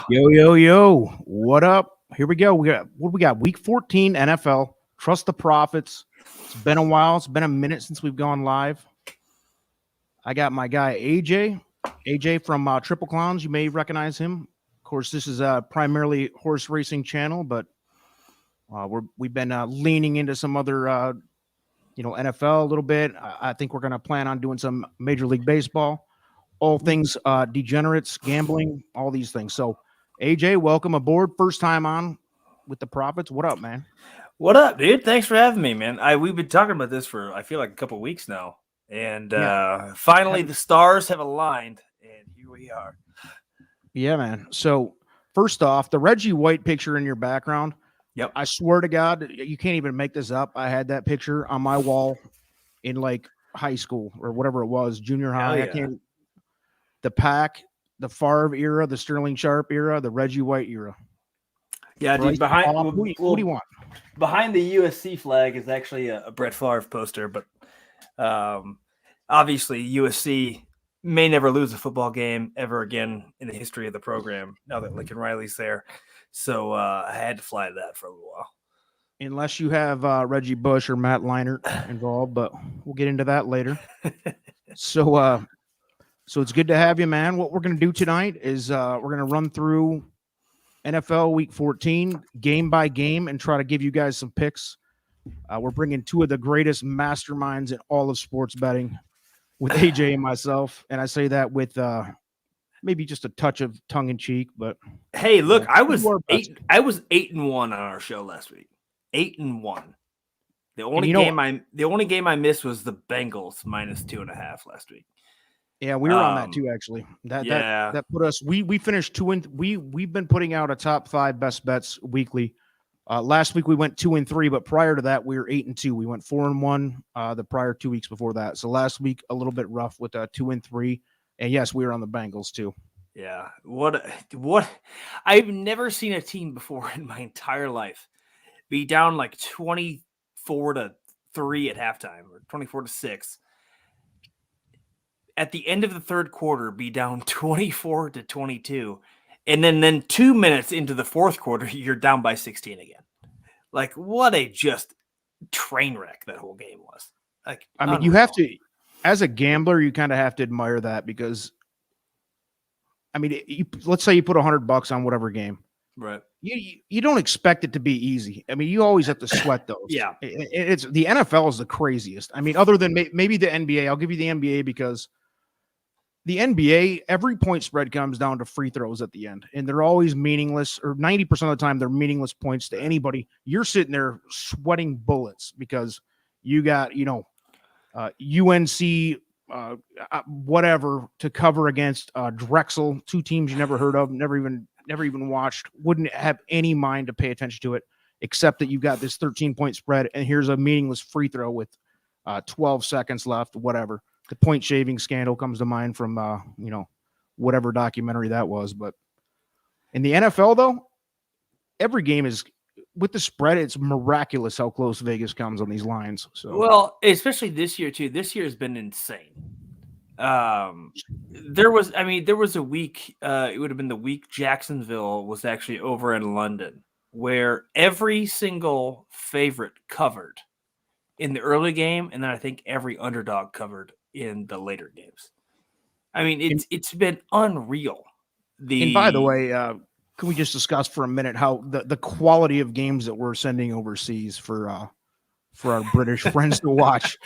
Yo, yo, yo. What up? Here we go. We got week 14 NFL. Trust the profits. It's been a while. It's been a minute since we've gone live. I got my guy AJ. AJ from Triple Clowns. You may recognize him. Of course, this is a primarily horse racing channel, but we've been leaning into some other NFL a little bit. I think we're going to plan on doing some Major League Baseball, all things degenerates, gambling, all these things. So AJ, welcome aboard. First time on with the Profits. What up, man? What up, dude? Thanks for having me, man. We've been talking about this for, I feel like, a couple weeks now. And finally, the stars have aligned, and here we are. Yeah, man. So first off, the Reggie White picture in your background. Yep. I swear to God, you can't even make this up. I had that picture on my wall in like high school or whatever it was, junior high. Yeah. The Pack, the Favre era, the Sterling Sharp era, the Reggie White era. Yeah, dude. Who do you want? Behind the USC flag is actually a Brett Favre poster, but obviously USC may never lose a football game ever again in the history of the program now that Lincoln Riley's there. So I had to fly that for a little while. Unless you have Reggie Bush or Matt Leinart involved, but we'll get into that later. So it's good to have you, man. What we're going to do tonight is we're going to run through NFL Week 14 game by game and try to give you guys some picks. We're bringing two of the greatest masterminds in all of sports betting with AJ and myself, and I say that with maybe just a touch of tongue in cheek. But hey, look, I was 8-1 on our show last week. 8-1. The only game I missed was the Bengals -2.5 last week. Yeah, we were on that too, actually. That put us. We finished 2 we've been putting out a top 5 best bets weekly. Last week we went 2-3, but prior to that we were 8-2. We went 4-1 the prior 2 weeks before that. So last week a little bit rough with 2-3, and yes, we were on the Bengals too. Yeah, what I've never seen a team before in my entire life be down like 24-3 at halftime or 24-6. At the end of the third quarter, be down 24-22, and then 2 minutes into the fourth quarter, you're down by 16 again. Like, what a just train wreck that whole game was. Like, I mean, you have to, as a gambler, you kind of have to admire that because, I mean, let's say you put $100 on whatever game, right? You don't expect it to be easy. I mean, you always have to sweat those. Yeah, it's the NFL is the craziest. I mean, other than maybe the NBA, I'll give you the NBA because the NBA, every point spread comes down to free throws at the end, and they're always meaningless, or 90% of the time they're meaningless points to anybody. You're sitting there sweating bullets because you got, UNC, whatever to cover against Drexel, two teams you never heard of, never even watched, wouldn't have any mind to pay attention to it, except that you got this 13-point spread, and here's a meaningless free throw with 12 seconds left, whatever. The point shaving scandal comes to mind from, whatever documentary that was. But in the NFL, though, every game is with the spread. It's miraculous how close Vegas comes on these lines. So, well, especially this year too. This year has been insane. There was a week. It would have been the week Jacksonville was actually over in London, where every single favorite covered in the early game, and then I think every underdog covered in the later games. I mean, it's been unreal. And by the way, can we just discuss for a minute how the quality of games that we're sending overseas for our British friends to watch?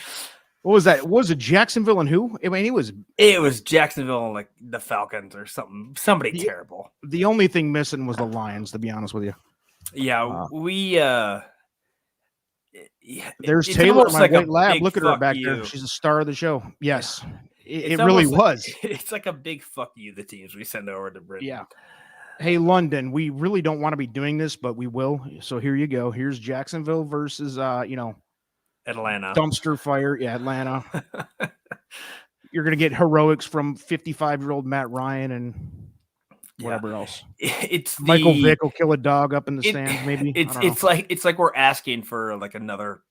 What was that? What was it, Jacksonville and who? I mean, it was Jacksonville and like the Falcons or something. Somebody terrible. The only thing missing was the Lions, to be honest with you. Yeah, there's Taylor, my white lab. Look at her back there. She's a star of the show. Yes, it really was. It's like a big fuck you, the teams we send over to Britain. Yeah. Hey, London, we really don't want to be doing this, but we will. So here you go. Here's Jacksonville versus, Atlanta. Dumpster fire. Yeah, Atlanta. You're going to get heroics from 55-year-old Matt Ryan and whatever else. It's Michael Vick will kill a dog up in the stands. Maybe it's like we're asking for like another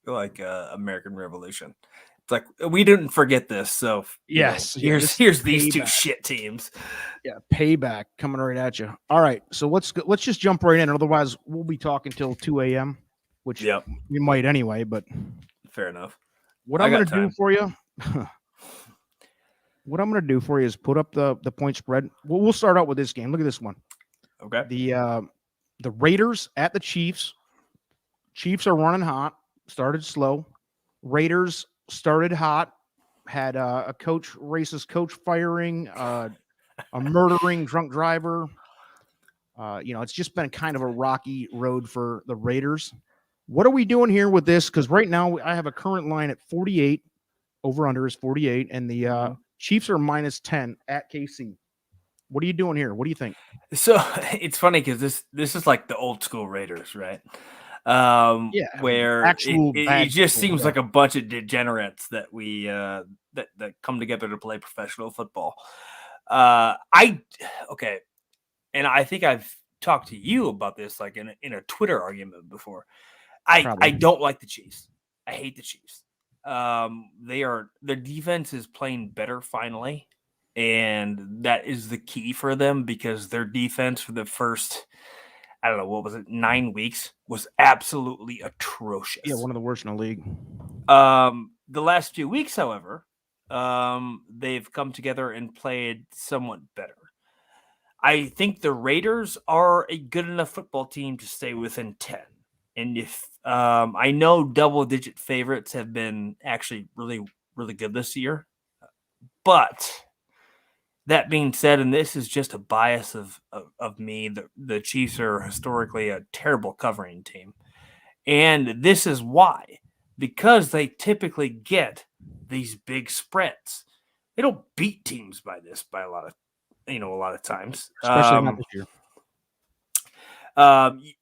American Revolution. It's like we didn't forget this. So Yes, here's these two shit teams. Yeah, payback coming right at you. All right, so let's just jump right in. Otherwise, we'll be talking till 2 a.m., which we might anyway. But fair enough. What I'm going to do for you, is put up the point spread. We'll start out with this game. Look at this one. Okay. The Raiders at the Chiefs. Chiefs are running hot. Started slow. Raiders started hot. Had a racist coach firing. A murdering drunk driver. It's just been kind of a rocky road for the Raiders. What are we doing here with this? Because right now I have a current line at 48. Over under is 48, and the Chiefs are -10 at KC. What are you doing here? What do you think? So it's funny because this is like the old school Raiders, right? Where it just seems like a bunch of degenerates that we that come together to play professional football. And I think I've talked to you about this like in a Twitter argument before. I don't like the Chiefs. I hate the Chiefs. Their defense is playing better finally, and that is the key for them because their defense for the first, I don't know, what was it, 9 weeks was absolutely atrocious. Yeah, one of the worst in the league. The last few weeks, however, they've come together and played somewhat better. I think the Raiders are a good enough football team to stay within 10. And if I know double-digit favorites have been actually really, really good this year. But that being said, and this is just a bias of me, the Chiefs are historically a terrible covering team. And this is why. Because they typically get these big spreads. They don't beat teams by a lot of times. Especially not this year.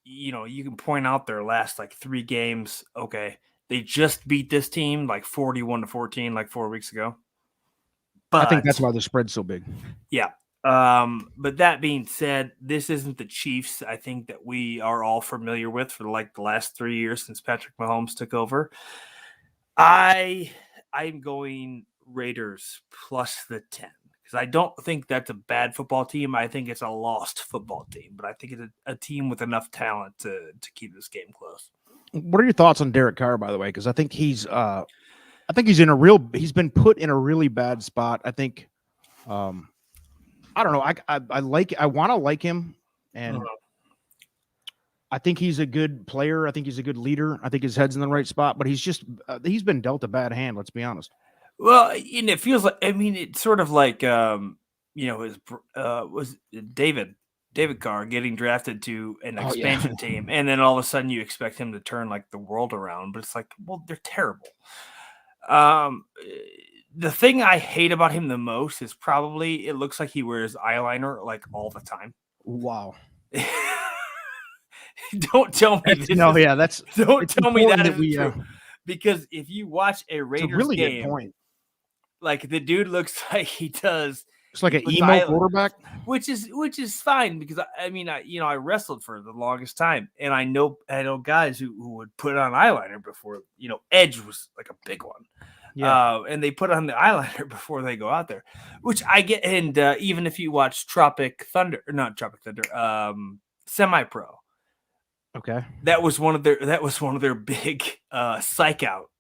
You can point out their last like 3 games. Okay, they just beat this team like 41-14 like 4 weeks ago. But I think that's why the spread's so big. Yeah. But that being said, this isn't the Chiefs I think that we are all familiar with for like the last 3 years since Patrick Mahomes took over. I'm going Raiders plus the 10. Because I don't think that's a bad football team. I think it's a lost football team. But I think it's a team with enough talent to keep this game close. What are your thoughts on Derek Carr, by the way? Because I think he's been put in a really bad spot. I think, I don't know. I want to like him, and I think he's a good player. I think he's a good leader. I think his head's in the right spot. But he's been dealt a bad hand. Let's be honest. Well, and it feels like, it's sort of like, was David Carr getting drafted to an expansion team, and then all of a sudden you expect him to turn like the world around, but it's like, well, they're terrible. The thing I hate about him the most is probably it looks like he wears eyeliner like all the time. Wow. Don't tell me this. No, yeah, that's. Don't tell me that is true. Because if you watch a Raiders really game, good point. Like the dude looks like he does. It's like an emo quarterback, which is fine because I wrestled for the longest time, and I know guys who would put on eyeliner before. Edge was like a big one, and they put on the eyeliner before they go out there, which I get. And even if you watch Semi-Pro, okay, that was one of their big psych out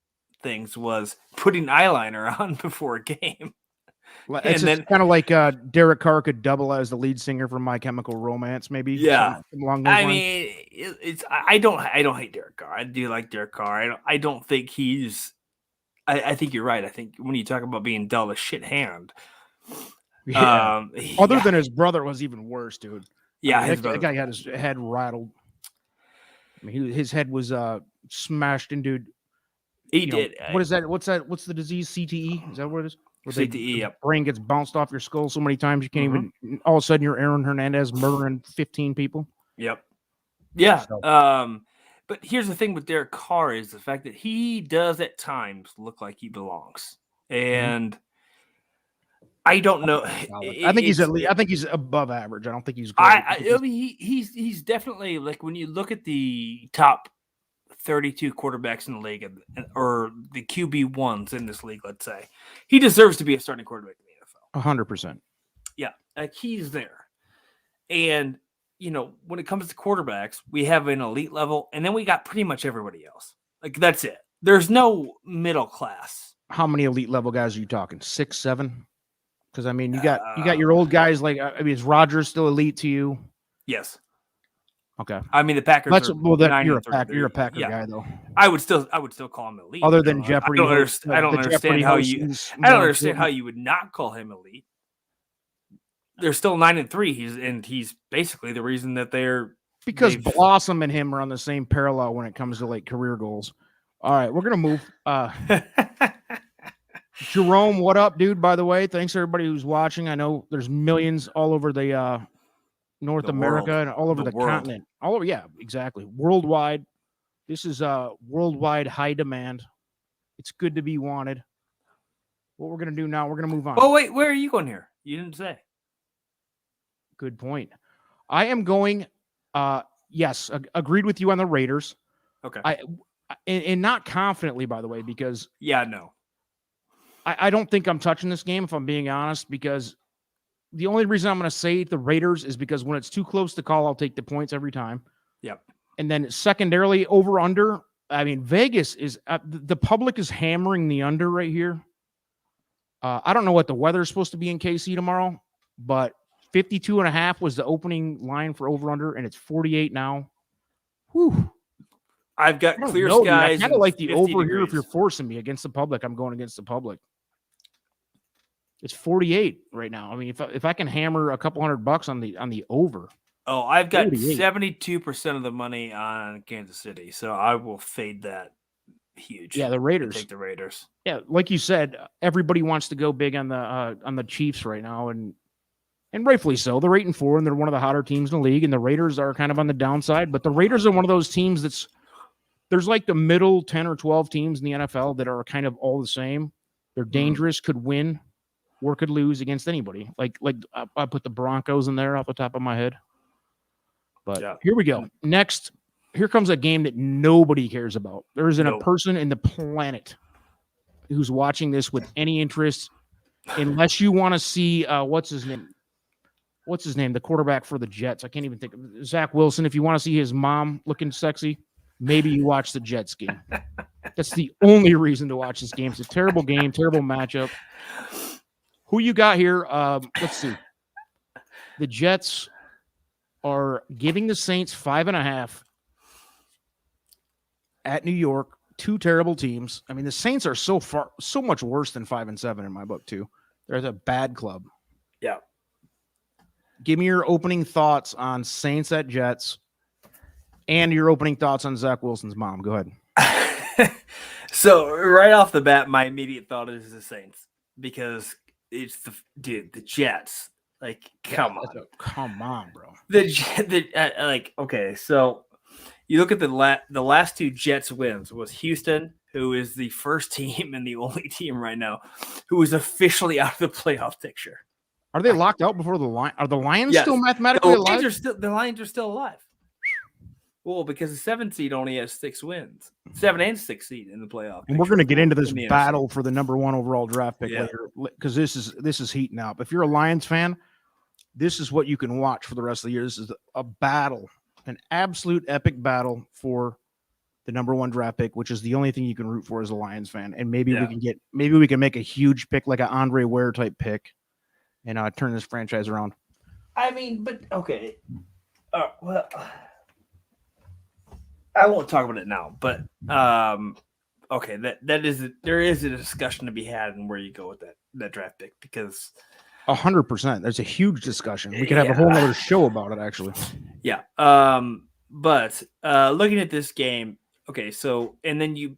things was putting eyeliner on before a game. It's kind of like Derek Carr could double as the lead singer from My Chemical Romance, maybe. Yeah, along those lines. I don't hate Derek Carr. I do like Derek Carr. I don't think he's. I think you're right. I think when you talk about being dealt a shit hand, other than his brother was even worse, dude. Yeah, that guy had his head rattled. His head was smashed into. He did. What is that? What's that? What's the disease? CTE? Is that what it is? CTE. Yep. Brain gets bounced off your skull so many times you can't even. All of a sudden, you're Aaron Hernandez murdering 15 people. Yep. Yeah. So. But here's the thing with Derek Carr is the fact that he does at times look like he belongs, and I don't know. I think he's above average. I don't think he's great. He's definitely like when you look at the top 32 quarterbacks in the league, or the QB1s in this league, let's say. He deserves to be a starting quarterback in the NFL. 100%. Yeah, like he's there. And, when it comes to quarterbacks, we have an elite level, and then we got pretty much everybody else. Like, that's it. There's no middle class. How many elite level guys are you talking? 6, 7? Because, I mean, you got your old guys like, is Rodgers still elite to you? Yes. Okay. I mean, the Packers. You're a Packer guy, though. I would still call him elite. Other than Jeopardy, I don't understand how you would not call him elite. They're still 9-3. He's basically the reason that because Blossom and him are on the same parallel when it comes to like career goals. All right, we're gonna move. Jerome, what up, dude? By the way, thanks everybody who's watching. I know there's millions all over the North America and all over the continent. All over, yeah, exactly. Worldwide. This is worldwide high demand. It's good to be wanted. What we're gonna do now, we're gonna move on. Oh, wait, where are you going here? You didn't say. Good point. I am going, yes, agreed with you on the Raiders. Okay. And not confidently, by the way, because no. I don't think I'm touching this game, if I'm being honest, because the only reason I'm going to say the Raiders is because when it's too close to call, I'll take the points every time. Yep. And then secondarily, over under. I mean, Vegas is the public is hammering the under right here. I don't know what the weather is supposed to be in KC tomorrow, but 52.5 was the opening line for over under, and it's 48 now. Whew. I've got clear skies. I kind of like the over degrees. Here. If you're forcing me against the public, I'm going against the public. It's 48 right now. I mean, if I can hammer a couple $100 on the over. Oh, I've got 72% of the money on Kansas City, so I will fade that huge. Yeah, the Raiders. Take the Raiders. Yeah, like you said, everybody wants to go big on the Chiefs right now, and rightfully so. They're 8-4, and they're one of the hotter teams in the league, and the Raiders are kind of on the downside. But the Raiders are one of those teams there's like the middle 10 or 12 teams in the NFL that are kind of all the same. They're dangerous, could win or could lose against anybody. Like I put the Broncos in there off the top of my head. But Here we go. Next, here comes a game that nobody cares about. There isn't a person in the planet who's watching this with any interest, unless you want to see what's his name? The quarterback for the Jets. I can't even think of Zach Wilson. If you want to see his mom looking sexy, maybe you watch the Jets game. That's the only reason to watch this game. It's a terrible game, terrible matchup. Who you got here? Let's see. The Jets are giving the Saints 5.5 at New York. Two terrible teams. I mean, the Saints are so much worse than 5-7 in my book too. They're a bad club. Yeah. Give me your opening thoughts on Saints at Jets and your opening thoughts on Zach Wilson's mom. Go ahead. So right off the bat, my immediate thought is the Saints, because it's the Jets. Like, come on, bro. Okay, so you look at the last two Jets wins was Houston, who is the first team and the only team right now who is officially out of the playoff picture. Are they locked out before the Lions? Are the Lions still mathematically alive? The Lions are still alive. Well, because the 7 seed only has 6 wins. 7 and 6 seed in the playoff. And we're going to get into this battle for the number 1 overall draft pick later, because this is heating up. If you're a Lions fan, this is what you can watch for the rest of the year. This is a battle, an absolute epic battle for the number 1 draft pick, which is the only thing you can root for as a Lions fan. And maybe we can make a huge pick, like an Andre Ware type pick, and turn this franchise around. I mean, but okay. Well, I won't talk about it now, but okay, there is a discussion to be had and where you go with that draft pick, because 100%. There's a huge discussion. We could have a whole other show about it, actually. Yeah. But looking at this game, okay, so and then you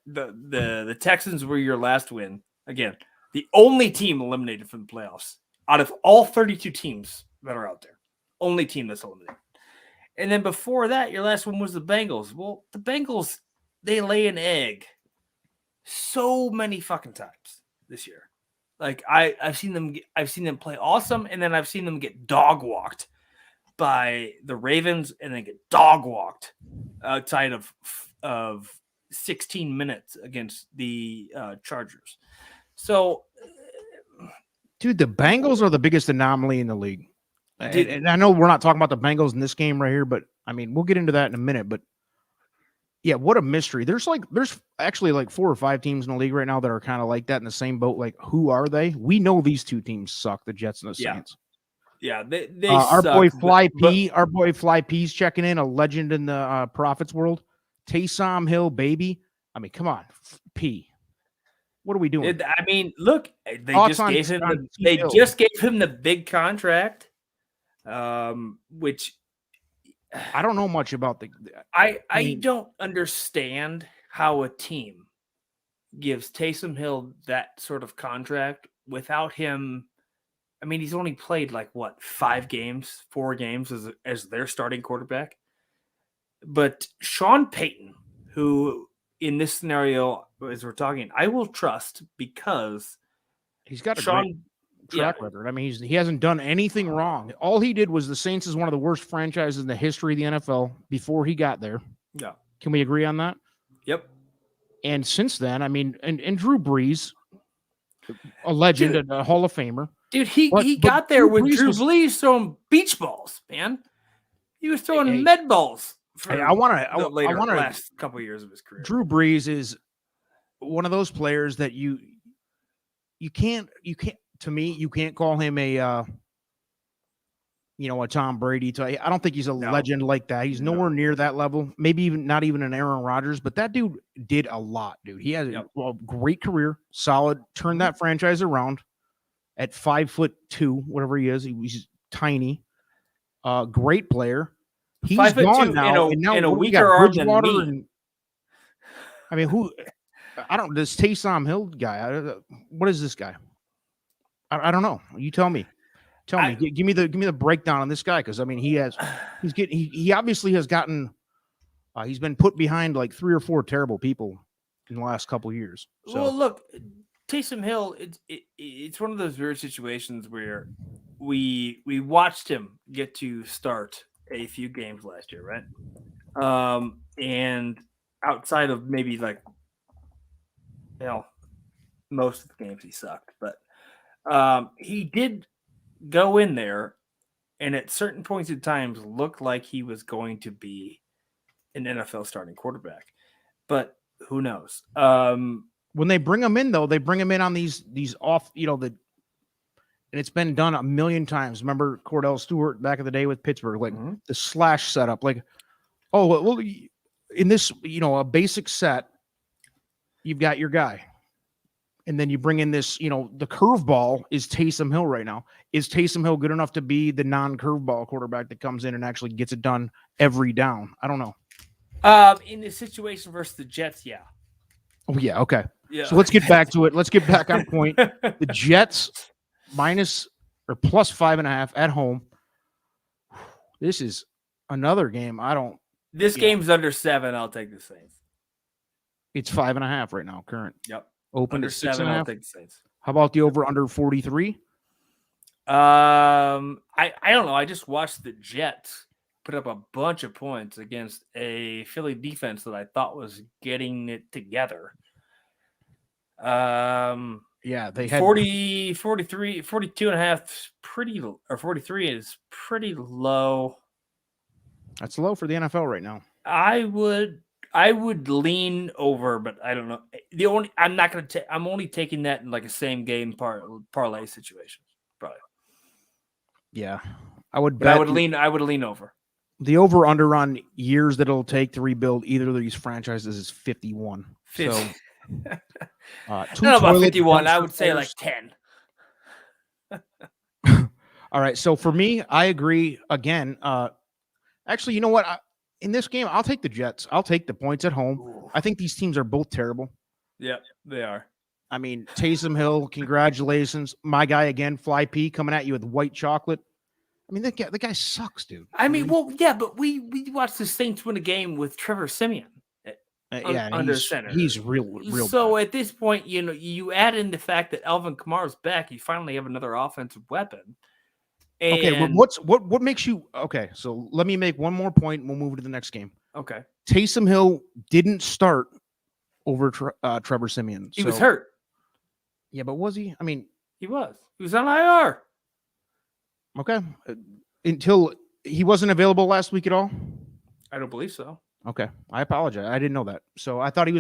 the Texans were your last win. Again, the only team eliminated from the playoffs out of all 32 teams that are out there. Only team that's eliminated. And then before that, your last one was the Bengals. Well, the Bengals, they lay an egg so many fucking times this year. Like I've seen them play awesome, and then I've seen them get dog walked by the Ravens, and then get dog walked outside of of 16 minutes against the Chargers. So, dude, the Bengals are the biggest anomaly in the league. And I know we're not talking about the Bengals in this game right here, but I mean, we'll get into that in a minute. But yeah, what a mystery. There's actually like 4 or 5 teams in the league right now that are kind of like that in the same boat. Like, who are they? We know these 2 teams suck, the Jets and the Saints. Yeah, they our suck, boy Fly P, our boy Fly P's checking in, a legend in the Profits world. Taysom Hill, baby. I mean, come on, P. What are we doing? I mean, look, they just gave him the big contract, which I don't know much about I don't understand how a team gives Taysom Hill that sort of contract without him. I mean, he's only played like 4 games as their starting quarterback. But Sean Payton, who in this scenario, as we're talking, I will trust because he's got a great track record. I mean, he hasn't done anything wrong. All he did was the Saints is one of the worst franchises in the history of the NFL before he got there. Yeah. Can we agree on that? Yep. And since then, I mean, and Drew Brees, a legend and a Hall of Famer. Dude, he got there with Drew Brees throwing beach balls, man. He was throwing med balls for I want to last couple of years of his career. Drew Brees is one of those players that you can't to me, you can't call him a Tom Brady. I don't think he's a legend like that. He's nowhere near that level. Maybe not even an Aaron Rodgers, but that dude did a lot, dude. He has a great career, solid, turned that franchise around at 5'2", whatever he is. He's tiny, great player. He's gone now. In a weaker arm than me. I mean, this Taysom Hill guy. What is this guy? I don't know. You tell me. Give me the breakdown on this guy, because I mean he obviously has gotten he's been put behind like 3 or 4 terrible people in the last couple of years. So. Well, look, Taysom Hill, it's one of those weird situations where we watched him get to start a few games last year, right? And outside of maybe most of the games he sucked, but he did go in there and at certain points in times looked like he was going to be an NFL starting quarterback, but who knows? When they bring him in, though, they bring him in on these off, and it's been done a million times. Remember Cordell Stewart back in the day with Pittsburgh, the slash setup, in this, a basic set, you've got your guy. And then you bring in this, the curveball is Taysom Hill right now. Is Taysom Hill good enough to be the non-curveball quarterback that comes in and actually gets it done every down? I don't know. In this situation versus the Jets, yeah. Oh, yeah, okay. Yeah. So let's get back to it. Let's get back on point. The Jets minus or plus 5.5 at home. This is another game. This game's under 7. I'll take the Saints. It's 5.5 right now, current. Yep. Open under to 7. I'll take the Saints. How about the over under 43? I don't know. I just watched the Jets put up a bunch of points against a Philly defense that I thought was getting it together. Yeah, they had 40, 43, 42.5 or 43 is pretty low. That's low for the NFL right now. I would lean over, but I don't know. I'm only taking that in like a same game parlay situation, probably. Yeah, I would lean over. The over under on years that it'll take to rebuild either of these franchises is 51. 50. So, not about 51. I would say like 10. All right. So for me, I agree again. Actually, you know what? In this game, I'll take the Jets. I'll take the points at home. Ooh. I think these teams are both terrible. Yeah, they are. I mean, Taysom Hill, congratulations. My guy again, Fly P, coming at you with white chocolate. I mean, the guy sucks, dude. I mean, well, yeah, but we watched the Saints win a game with Trevor Siemian. Under center. He's real. So bad. At this point, you add in the fact that Alvin Kamara's back, you finally have another offensive weapon. And okay, well, what makes you okay? So let me make one more point, and we'll move to the next game. Okay. Taysom Hill didn't start over Trevor Siemian. He was hurt. Yeah, but was he? I mean, he was on IR. Okay. Until he wasn't available last week at all? I don't believe so. Okay. I apologize. I didn't know that. So I thought he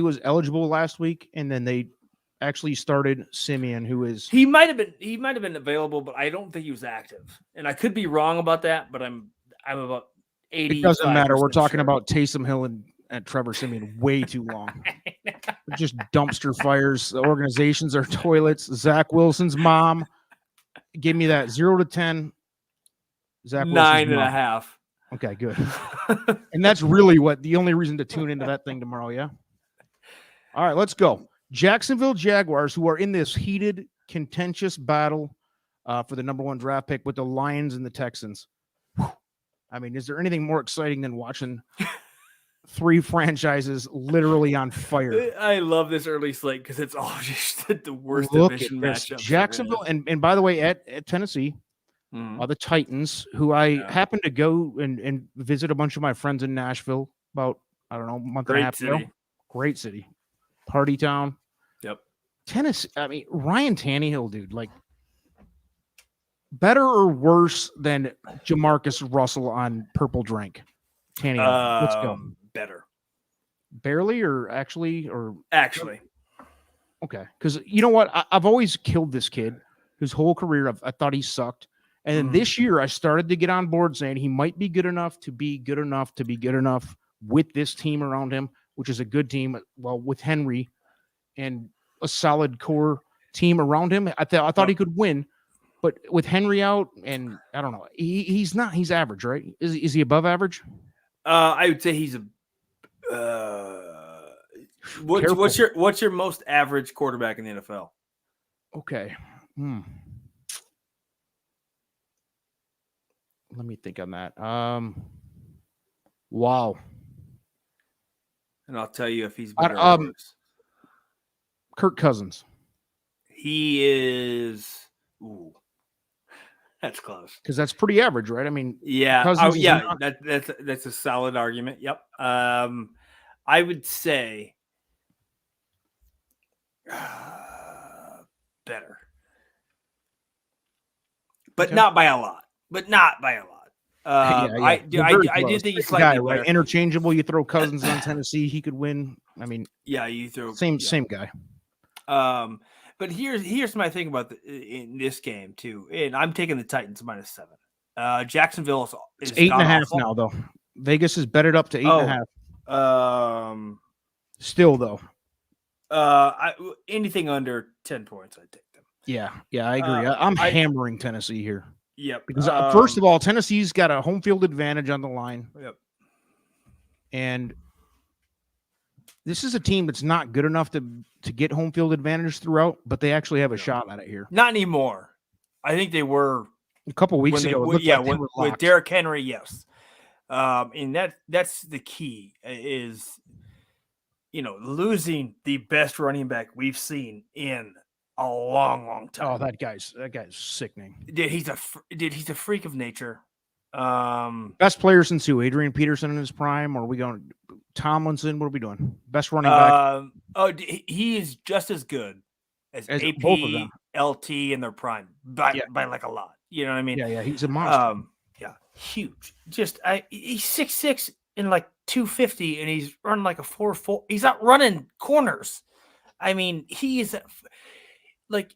was eligible last week, and then they actually started Siemian, who is he might have been available, but I don't think he was active. And I could be wrong about that, but I'm about 80. It doesn't matter. We're talking about Taysom Hill and Trevor Siemian way too long. Just dumpster fires. The organizations are toilets. Zach Wilson's mom. Give me that 0 to 10. Zach 9.5. Okay, good. And that's really the only reason to tune into that thing tomorrow, yeah? All right, let's go. Jacksonville Jaguars, who are in this heated, contentious battle for the number 1 draft pick with the Lions and the Texans. Whew. I mean, is there anything more exciting than watching 3 franchises literally on fire? I love this early slate because it's all just the worst Look division at this. matchups. Jacksonville, and by the way, at Tennessee, the Titans, who I happened to go and visit a bunch of my friends in Nashville about, I don't know, a month and a half ago. Great city. Party town. Yep. Tennessee, I mean, Ryan Tannehill, dude, like, better or worse than Jamarcus Russell on Purple Drink? Tannehill, let's go. Better. Barely or actually? Actually. Okay. Because you know what? I've always killed this kid. His whole career, I thought he sucked. And then this year, I started to get on board saying he might be good enough to be good enough to be good enough with this team around him, which is a good team. Well, with Henry and a solid core team around him, I thought he could win. But with Henry out, and I don't know, he's not. He's average, right? Is he above average? I would say he's a. What's your most average quarterback in the NFL? Okay. Let me think on that. Wow. And I'll tell you if he's better or worse. Kirk Cousins. He is. Ooh, that's close. Because that's pretty average, right? I mean, yeah. That's a solid argument. Yep. I would say better, but not by a lot. I did think he's slightly guy, right? Interchangeable. You throw Cousins on Tennessee, he could win. I mean, you throw same guy. But here's my thing about in this game too, and I'm taking the Titans -7. Jacksonville is 8.5 now, though. Vegas is betted up to 8.5. Still though, anything under 10 points, I'd take them. Yeah, I agree. I'm hammering Tennessee here. Yep. Because first of all, Tennessee's got a home field advantage on the line. Yep. And this is a team that's not good enough to get home field advantage throughout, but they actually have a shot at it here. Not anymore. I think they were a couple weeks ago. With Derrick Henry, yes. And that's the key is, losing the best running back we've seen in a long time. Oh, that guy's sickening. He's a freak of nature. Best player since who? Adrian Peterson in his prime, or are we going Tomlinson? What are we doing? Best running back? He is just as good as AP, both of them. LT in their prime by like a lot. You know what I mean? Yeah, he's a monster. Huge. Just he's 6'6" and like 250, and he's running like a 4.4. He's not running corners. I mean, he is like,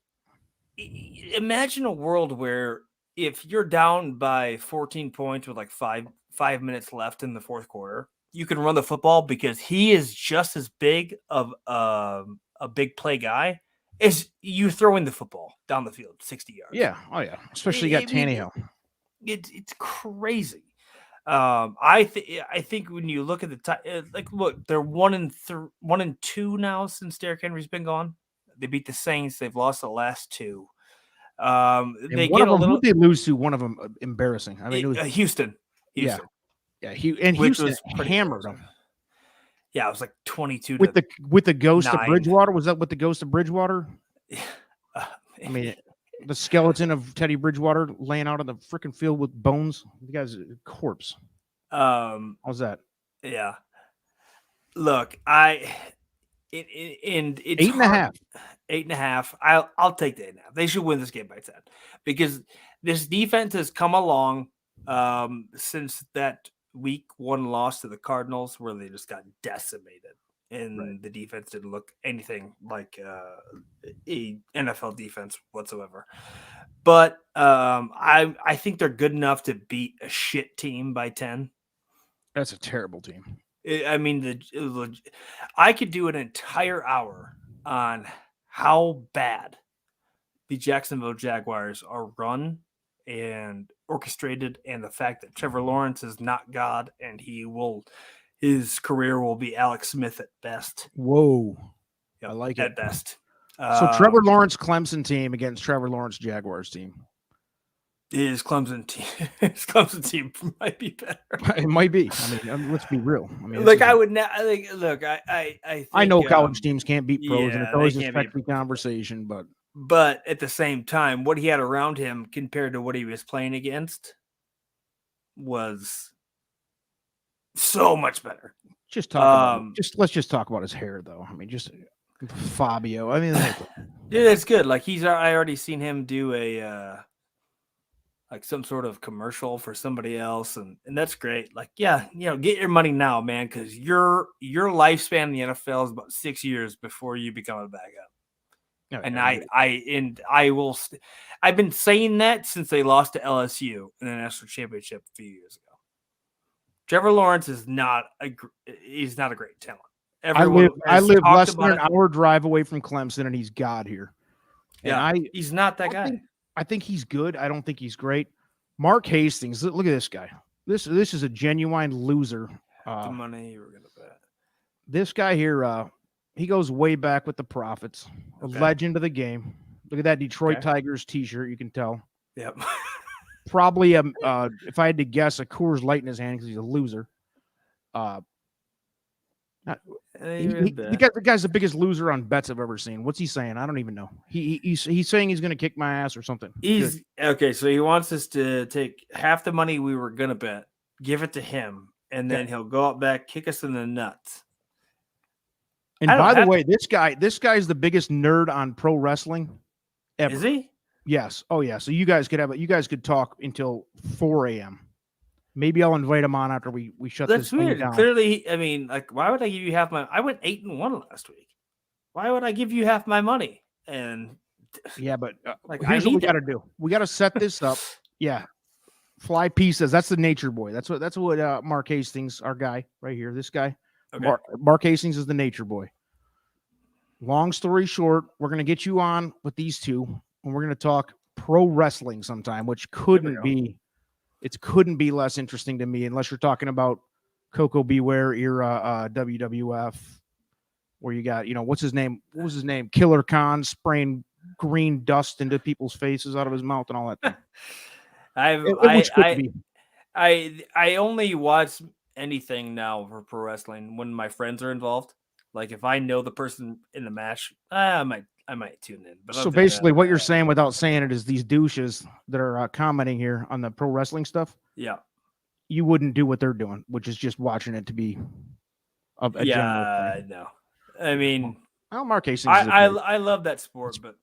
imagine a world where if you're down by 14 points with like five minutes left in the fourth quarter, you can run the football because he is just as big of a big play guy as you throwing the football down the field 60 yards. Yeah. Oh yeah. Especially you got Tannehill. It's crazy. I think when you look at look, they're 1-2 now since Derrick Henry's been gone. They beat the Saints. They've lost the last 2. They get a little. They lose to one of them. Embarrassing. I mean, it was Houston. Yeah. Houston hammered them. Yeah, it was like 22 with the ghost 9. of Bridgewater. Was that with the ghost of Bridgewater? I mean, the skeleton of Teddy Bridgewater laying out on the freaking field with bones. The guy's a corpse. How's that? Yeah. Look, it's 8.5. 8.5. I'll take the 8.5. They should win this game by 10 because this defense has come along since that week 1 loss to the Cardinals where they just got decimated and the defense didn't look anything like a NFL defense whatsoever. But I think they're good enough to beat a shit team by 10. That's a terrible team. I mean, I could do an entire hour on how bad the Jacksonville Jaguars are run and orchestrated, and the fact that Trevor Lawrence is not God, and his career will be Alex Smith at best. Whoa, Yep, I like at it. best. So Trevor Lawrence Clemson team against Trevor Lawrence Jaguars team. His Clemson team might be better. It might be. I mean, let's be real. I mean, look, I would not. Look, I think, I know college teams can't beat pros, and yeah, it's always they a can't sexy conversation. But at the same time, what he had around him compared to what he was playing against was so much better. Just talk about let's just talk about his hair, though. I mean, just Fabio. I mean, dude, it's good. Like I already seen him do a like some sort of commercial for somebody else, and that's great. Like, yeah, get your money now, man, because your lifespan in the NFL is about 6 years before you become a backup. Oh, and yeah, I've been saying that since they lost to LSU in the national championship a few years ago. Trevor Lawrence is he's not a great talent. I live less than an hour drive away from Clemson, and he's God here. And he's not that guy. I think he's good. I don't think he's great. Mark Hastings, look at this guy. This is a genuine loser. The money you were gonna bet. This guy here, he goes way back with the Prophets, a legend of the game. Look at that Detroit Tigers T-shirt. You can tell. Yep. Probably if I had to guess, a Coors Light in his hand because he's a loser. The guy's the biggest loser on bets I've ever seen. What's he saying? I don't even know. He's saying he's going to kick my ass or something. So he wants us to take half the money we were going to bet, give it to him, and then he'll go out back, kick us in the nuts. And by the way, this guy's the biggest nerd on pro wrestling ever. Is he? Yes. Oh yeah. So you guys could talk until 4 a.m. Maybe I'll invite him on after we shut this thing down. Clearly, I mean, like, why would I give you half my? I went 8-1 last week. Why would I give you half my money? And yeah, but here's what we got to do. We got to set this up. Yeah, Fly P says that's the nature boy. That's what Mark Hastings, our guy right here. This guy, Mark Hastings is the nature boy. Long story short, we're gonna get you on with these two, and we're gonna talk pro wrestling sometime, which couldn't be less interesting to me, unless you're talking about Coco Beware era WWF, where you got, what's his name? What was his name? Killer Khan spraying green dust into people's faces out of his mouth and all that thing. I only watch anything now for pro wrestling when my friends are involved. Like if I know the person in the match, I might tune in. But so basically, what you're saying without saying it is these douches that are commenting here on the pro wrestling stuff. Yeah, you wouldn't do what they're doing, which is just watching it to be a general thing. No. I mean, Mark Hastings. I love that sport, but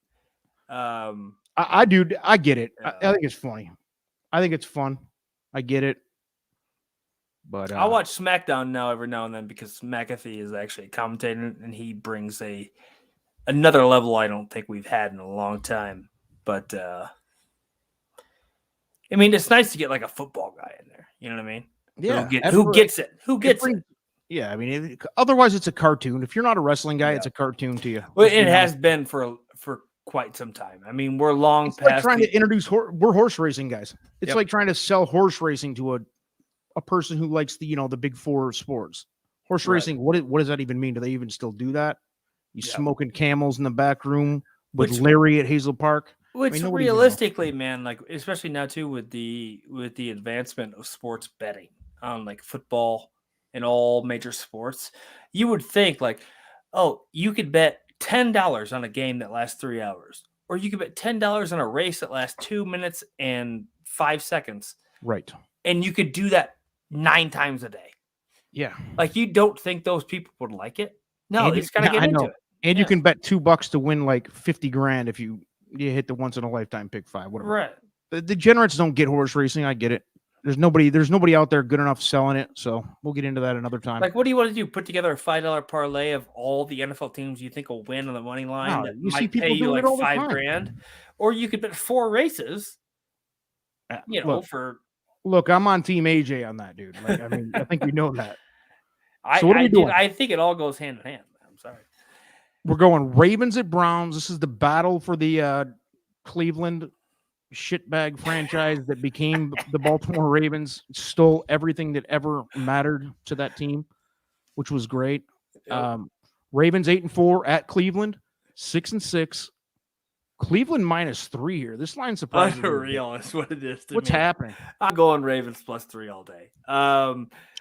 I do. I get it. I think it's funny. I think it's fun. I get it. But I'll watch SmackDown now every now and then because McAfee is actually commentating and he brings another level I don't think we've had in a long time. But I mean, it's nice to get like a football guy in there. You know what I mean? Yeah. Who gets it? Who gets it? Yeah, I mean, otherwise it's a cartoon. If you're not a wrestling guy, it's a cartoon to you. Well, it has been for quite some time. I mean, we're long past like trying to introduce. We're horse racing guys. It's like trying to sell horse racing to a person who likes the big four sports. Horse racing. What does that even mean? Do they even still do that? You smoking camels in the back room with Larry at Hazel Park. Which realistically, man, like especially now too with the advancement of sports betting on like football and all major sports, you would think like, oh, you could bet $10 on a game that lasts 3 hours, or you could bet $10 on a race that lasts 2 minutes and 5 seconds. Right. And you could do that 9 times a day. Yeah. Like, you don't think those people would like it? No, And they just gotta get into it. And you Yeah. can bet $2 to win like 50 grand if you hit the once in a lifetime pick 5, whatever. Right. The degenerates don't get horse racing. I get it. There's nobody out there good enough selling it. So we'll get into that another time. Like, what do you want to do? Put together a $5 parlay of all the NFL teams you think will win on the money line No, that you see might people pay you doing like it all the $5 time. grand, or you could bet 4 races. Look, I'm on Team AJ on that, dude. Like, I mean, I think we know that. So what are we doing? I think it all goes hand in hand. I'm sorry. We're going Ravens at Browns. This is the battle for the Cleveland shitbag franchise that became the Baltimore Ravens. Stole everything that ever mattered to that team, which was great. Yep. Ravens 8-4 at Cleveland, 6-6. Cleveland -3 here. This line surprises me. Unreal is what it is to What's me. happening? I'm going Ravens +3 all day.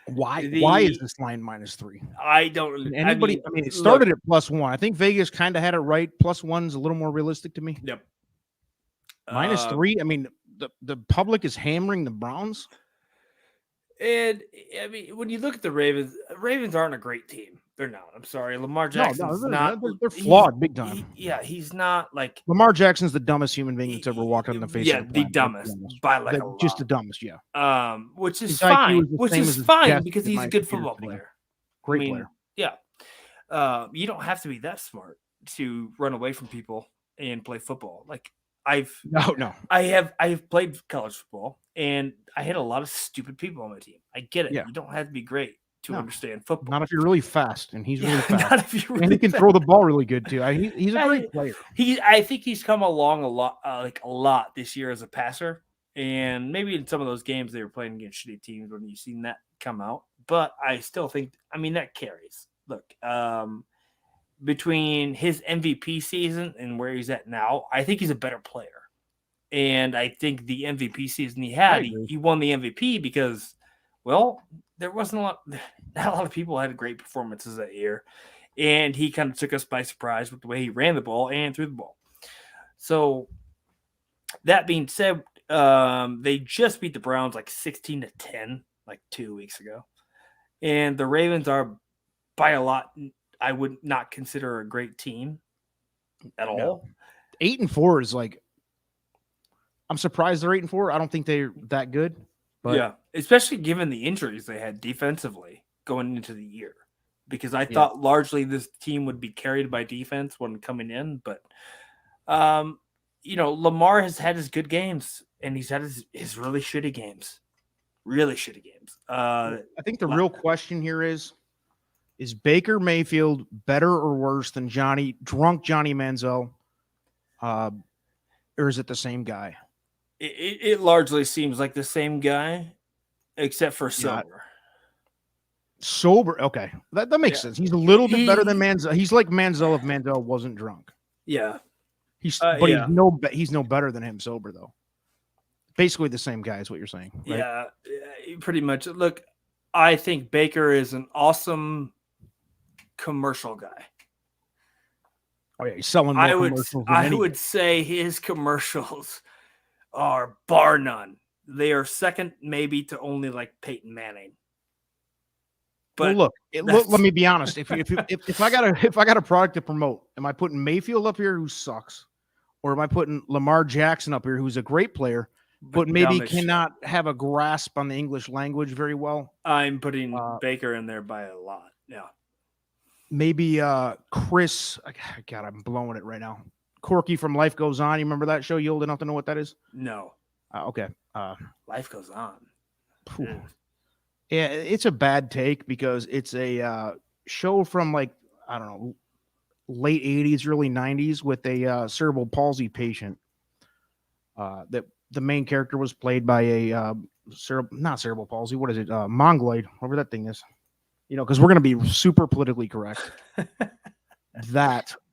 Why is this line -3? I don't. Anybody? I mean, it started at +1. I think Vegas kind of had it right. +1's a little more realistic to me. Yep. -3. I mean, the public is hammering the Browns. And I mean, when you look at the Ravens aren't a great team. They're not. I'm sorry. Lamar Jackson's not. They're flawed big time. He's not like Lamar Jackson's the dumbest human being that's ever walked on the face of the planet. the dumbest by like a lot. Just the dumbest, yeah. Which is His IQ fine. is the Which same is as his fine chest, because in he's my a good opinion. football player. Great player. Yeah. You don't have to be that smart to run away from people and play football. Like No. I have played college football and I had a lot of stupid people on my team. I get it. Yeah. You don't have to be great to understand football. Not if you're really fast, and he's really fast. Not if you're really and he can fast. throw the ball really good too. He's a great player. I think he's come along a lot this year as a passer, and maybe in some of those games they were playing against shitty teams when you've seen that come out. But I still think, I mean, that carries. Look, between his MVP season and where he's at now, I think he's a better player. And I think the MVP season he had, he won the MVP because, well, there wasn't not a lot of people had great performances that year. And he kind of took us by surprise with the way he ran the ball and threw the ball. So that being said, they just beat the Browns like 16-10, like 2 weeks ago. And the Ravens are by a lot, I would not consider a great team at all. 8-4 is like, I'm surprised they're 8-4. I don't think they're that good. But yeah, especially given the injuries they had defensively going into the year. Because I thought largely this team would be carried by defense when coming in. But, Lamar has had his good games, and he's had his really shitty games. Really shitty games. I think the real question here is Baker Mayfield better or worse than drunk Johnny Manziel? Or is it the same guy? It largely seems like the same guy, except for sober. Sober, okay, that makes sense. He's a little bit better than Manziel. He's like Manziel if Manziel wasn't drunk. Yeah, he's no better than him sober though. Basically the same guy is what you're saying. Right? Yeah, pretty much. Look, I think Baker is an awesome commercial guy. Oh yeah, he's selling more commercials. I would say his commercials are bar none. They are second maybe to only like Peyton Manning. But look, let me be honest. If I got a product to promote, am I putting Mayfield up here who sucks, or am I putting Lamar Jackson up here who's a great player, but maybe cannot have a grasp on the English language very well? I'm putting Baker in there by a lot. Yeah. Maybe Chris. God, I'm blowing it right now. Corky from Life Goes On. You remember that show? You old enough to know what that is? No. Okay. Life Goes On. Yeah, it's a bad take because it's a show from like, I don't know, late 80s, early 90s with a cerebral palsy patient. That the main character was played by a not cerebral palsy. What is it? Mongoloid, whatever that thing is. Because we're going to be super politically correct.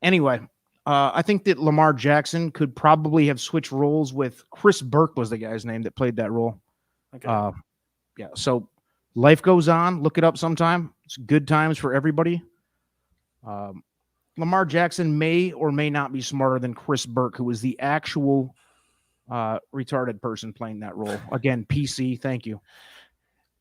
Anyway, I think that Lamar Jackson could probably have switched roles with Chris Burke was the guy's name that played that role. Okay. So Life Goes On. Look it up sometime. It's good times for everybody. Lamar Jackson may or may not be smarter than Chris Burke, who was the actual retarded person playing that role. Again, PC. Thank you.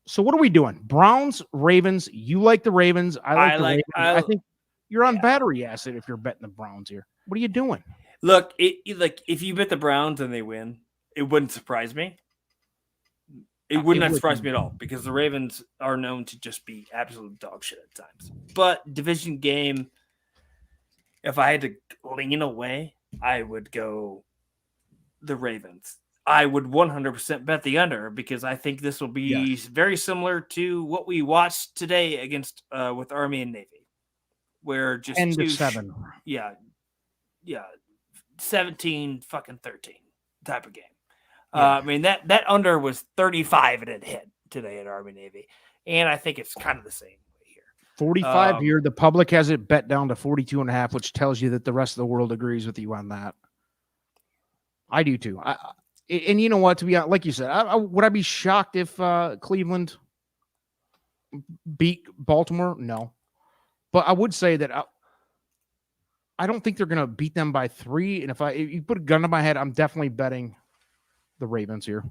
So what are we doing? Browns, Ravens. You like the Ravens. I like the Ravens. I think you're on battery acid if you're betting the Browns here. What are you doing? Look, if you bet the Browns and they win, it wouldn't surprise me. It would not surprise me at all because the Ravens are known to just be absolute dog shit at times. But division game, if I had to lean away, I would go the Ravens. I would 100% bet the under because I think this will be very similar to what we watched today against with Army and Navy, where just 10-7. 17 fucking 13 type of game. I mean that under was 35 and it hit today at Army Navy, and I think it's kind of the same here. 45 here. The public has it bet down to 42.5, which tells you that the rest of the world agrees with you on that. I do too. And you know what? To be honest, like you said, would I be shocked if Cleveland beat Baltimore? No, but I would say that I don't think they're going to beat them by 3. And if you put a gun to my head, I'm definitely betting the Ravens here.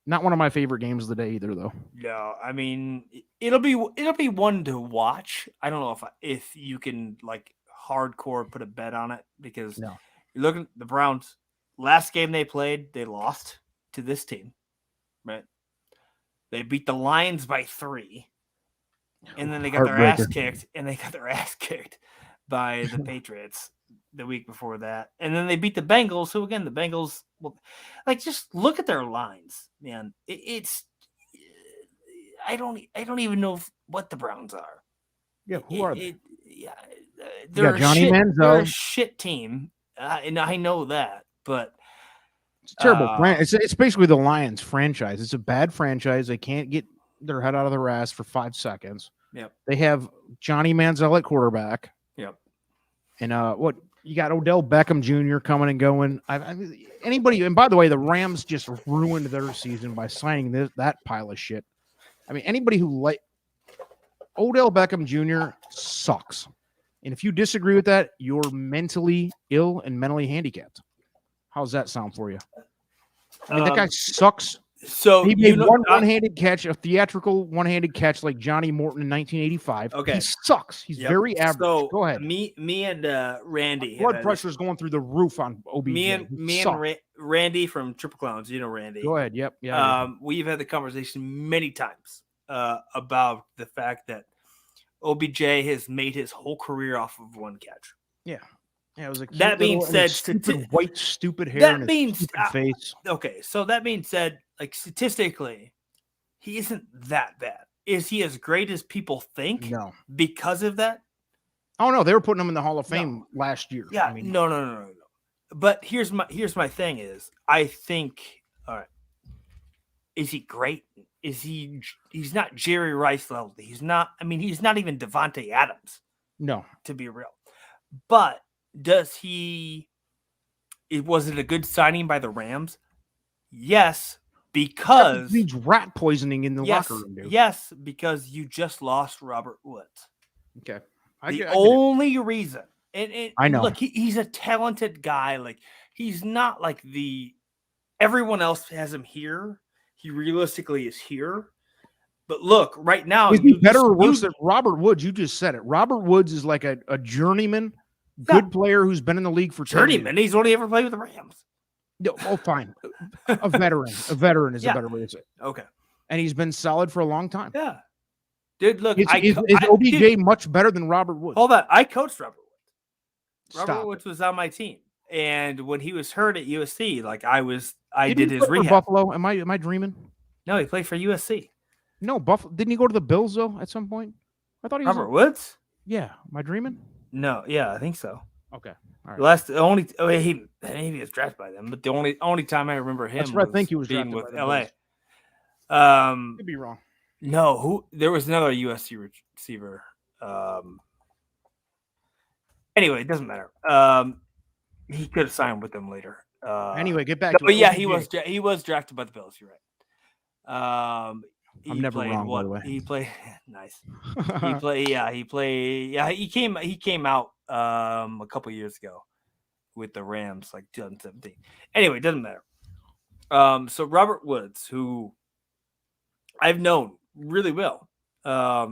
Not one of my favorite games of the day either, though. No, I mean it'll be one to watch. I don't know if you can like hardcore put a bet on it because you're looking at the Browns. Last game they played, they lost to this team, right? They beat the Lions by 3, and then they got their ass kicked, by the Patriots the week before that, and then they beat the Bengals. Who again? The Bengals, just look at their lines, man. I don't even know what the Browns are. Yeah, who are they? They're Johnny Manziel. They're a shit team, and I know that. But it's terrible. It's basically the Lions franchise. It's a bad franchise. They can't get their head out of their ass for 5 seconds. Yep. They have Johnny Manziel at quarterback. Yep. And you got Odell Beckham Jr. coming and going. Anybody, and by the way, the Rams just ruined their season by signing that pile of shit. I mean, anybody who Odell Beckham Jr. sucks. And if you disagree with that, you're mentally ill and mentally handicapped. How's that sound for you? I mean, that guy sucks. So he made one-handed catch, a theatrical one-handed catch like Johnny Morton in 1985. Okay, he sucks. He's very average. So go ahead. Me and Randy. Blood pressure is going through the roof on OBJ. Me and Randy from Triple Clowns. You know Randy. Go ahead. Yep. Yeah. We've had the conversation many times about the fact that OBJ has made his whole career off of one catch. Yeah. Yeah, it was that being said, stupid white, stupid hair that and means stupid face. Okay, so that being said, like statistically, he isn't that bad. Is he as great as people think? No. Because of that? Oh no, they were putting him in the Hall of Fame last year. Yeah, I mean, no. But here's my thing is, I think, all right, is he great? He's not Jerry Rice level. He's not even Devontae Adams. No. To be real. But was it a good signing by the Rams? Yes, because he's rat poisoning in the locker room, dude. Yes, because you just lost Robert Woods. Okay. The only reason, and I know. Look, he's a talented guy. Like he's not like everyone else has him here. He realistically is here. But look, right now, is he better or worse than Robert Woods? You just said it. Robert Woods is like a journeyman. Good player who's been in the league for 10 journeyman. He's only ever played with the Rams. No, fine. A veteran. A veteran is a better way to say it. Okay. And he's been solid for a long time. Yeah. Dude, look. Is OBJ much better than Robert Woods? Hold on. I coached Robert Woods. Robert Woods was on my team. And when he was hurt at USC, like I did his rehab. Buffalo? Am I dreaming? No, he played for USC. No, Buffalo. Didn't he go to the Bills, though, at some point? I thought he was. Robert Woods? Yeah. Am I dreaming? No, yeah, I think so. Okay. All right. He was drafted by them, but the only time I remember him I think he was being drafted with by LA. Could be wrong. No, there was another USC receiver. Anyway, it doesn't matter. He could have signed with them later. Anyway, get back to it. But yeah, he was drafted by the Bills. You're right. I'm never wrong, by the way. He played nice. He came out a couple years ago with the Rams, like 2017. Anyway, it doesn't matter. So Robert Woods, who I've known really well. I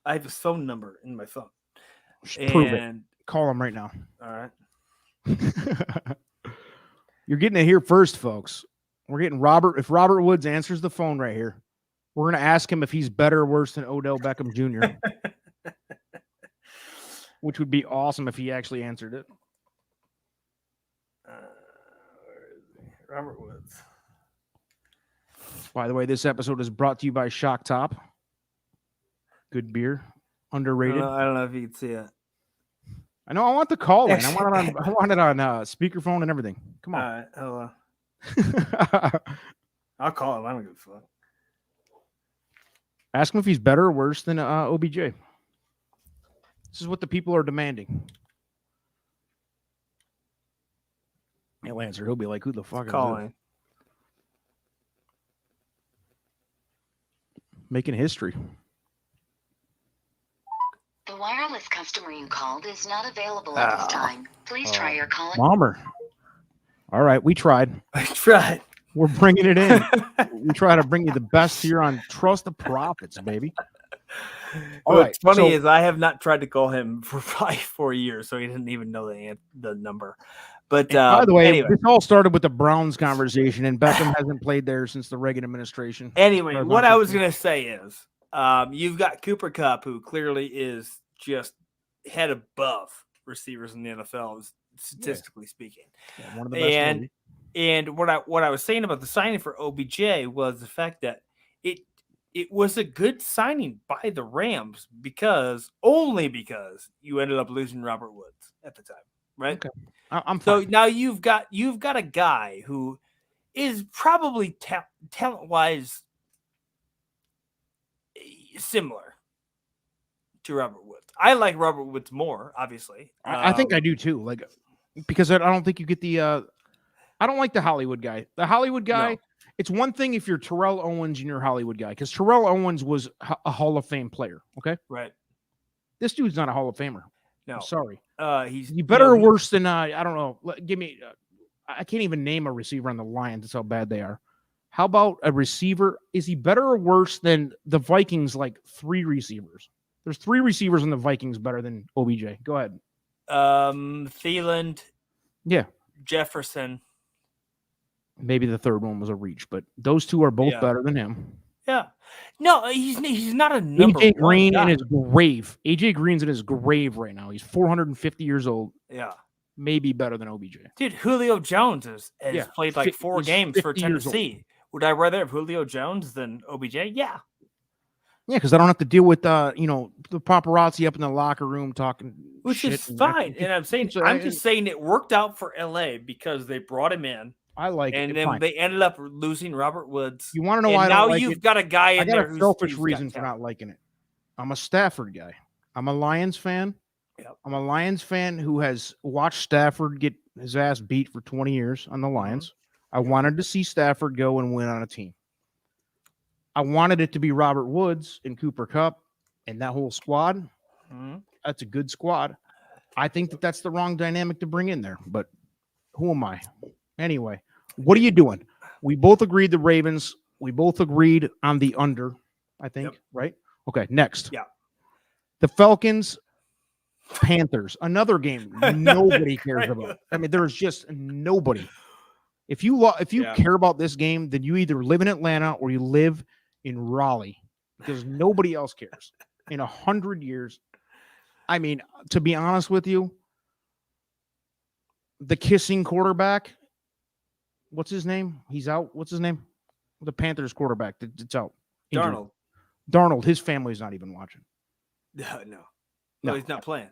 have his phone number in my phone. Prove it. Call him right now. All right. You're getting it here first, folks. We're getting Robert. If Robert Woods answers the phone right here, we're going to ask him if he's better or worse than Odell Beckham Jr., which would be awesome if he actually answered it. Where is he? Robert Woods. By the way, this episode is brought to you by Shock Top. Good beer. Underrated. I don't know if you can see it. I know. I want the call in. I want it on speakerphone and everything. Come on. All right. Hello. I'll call him. I don't give a fuck. Ask him if he's better or worse than OBJ. This is what the people are demanding. He'll answer. He'll be like, "Who the fuck is calling?" Making history. The wireless customer you called is not available at this time. Please try your call. Hombre. All right, we tried. I tried. We're bringing it in. We try to bring you the best here on Trust the Profits, baby. What's funny is I have not tried to call him for probably 4 years, so he didn't even know the number. But by the way, anyway. This all started with the Browns conversation, and Beckham hasn't played there since the Reagan administration. Anyway, what I was going to say is you've got Cooper Kupp, who clearly is just head above receivers in the NFL, statistically speaking. Yeah, one of the best. And what I was saying about the signing for OBJ was the fact that it was a good signing by the Rams only because you ended up losing Robert Woods at the time, right? Okay. I'm so fine. now you've got a guy who is probably talent-wise similar to Robert Woods. I like Robert Woods more, obviously. I think I do too. Like, because I don't think you get the. I don't like the Hollywood guy. The Hollywood guy. No. It's one thing if you're Terrell Owens and you're a Hollywood guy, because Terrell Owens was a Hall of Fame player. Okay, right. This dude's not a Hall of Famer. No, I'm sorry. He's better or worse than I don't know. Give me. I can't even name a receiver on the Lions. That's how bad they are. How about a receiver? Is he better or worse than the Vikings? Like 3 receivers. There's 3 receivers in the Vikings better than OBJ. Go ahead. Thielen. Yeah. Jefferson. Maybe the third one was a reach, but those 2 are both better than him. Yeah. No, he's not a number AJ Green guy. in his grave. AJ Green's in his grave right now. He's 450 years old. Yeah. Maybe better than OBJ. Dude, Julio Jones has played like 4 games for Tennessee. Would I rather have Julio Jones than OBJ? Yeah. Yeah, because I don't have to deal with the paparazzi up in the locker room talking, which is fine. And I'm just saying it worked out for LA because they brought him in. I like it. And then they ended up losing Robert Woods. You want to know why I don't like it? Now you've got a guy in there who's selfish reason for not liking it. I'm a Stafford guy. I'm a Lions fan. Yep. I'm a Lions fan who has watched Stafford get his ass beat for 20 years on the Lions. Mm-hmm. I wanted to see Stafford go and win on a team. I wanted it to be Robert Woods and Cooper Kupp and that whole squad. Mm-hmm. That's a good squad. I think that's the wrong dynamic to bring in there, but who am I? Anyway, what are you doing? We both agreed the Ravens. We both agreed on the under, I think, right? Okay, next. Yeah. The Falcons Panthers, another game nobody cares about. I mean, there's just nobody. If you care about this game, then you either live in Atlanta or you live in Raleigh, because nobody else cares. In 100 years, I mean, to be honest with you, the kissing quarterback, what's his name? He's out. What's his name? The Panthers quarterback. It's out. Darnold. His family's not even watching. No, he's not playing.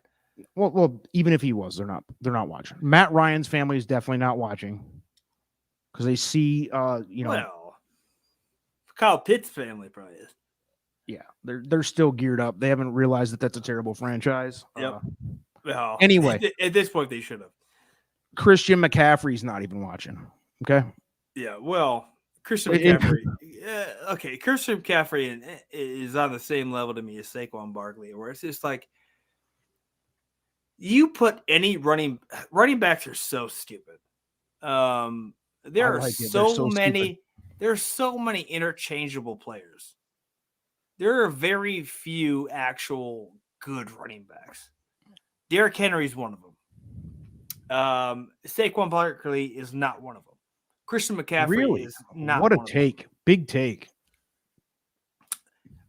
Well, even if he was, they're not watching. Matt Ryan's family is definitely not watching because they see, Well, Kyle Pitt's family probably is. Yeah, they're still geared up. They haven't realized that that's a terrible franchise. Yep. Anyway, at this point, they should have. Christian McCaffrey's not even watching. Okay. Yeah. Well, Christian McCaffrey. Okay, Christian McCaffrey is on the same level to me as Saquon Barkley, where it's just like you put any running backs are so stupid. There are so many. There's so many interchangeable players there are very few actual good running backs. Derrick Henry is one of them. Saquon Barkley is not one of them. Christian McCaffrey Really? is not What a one of them. take. Big take.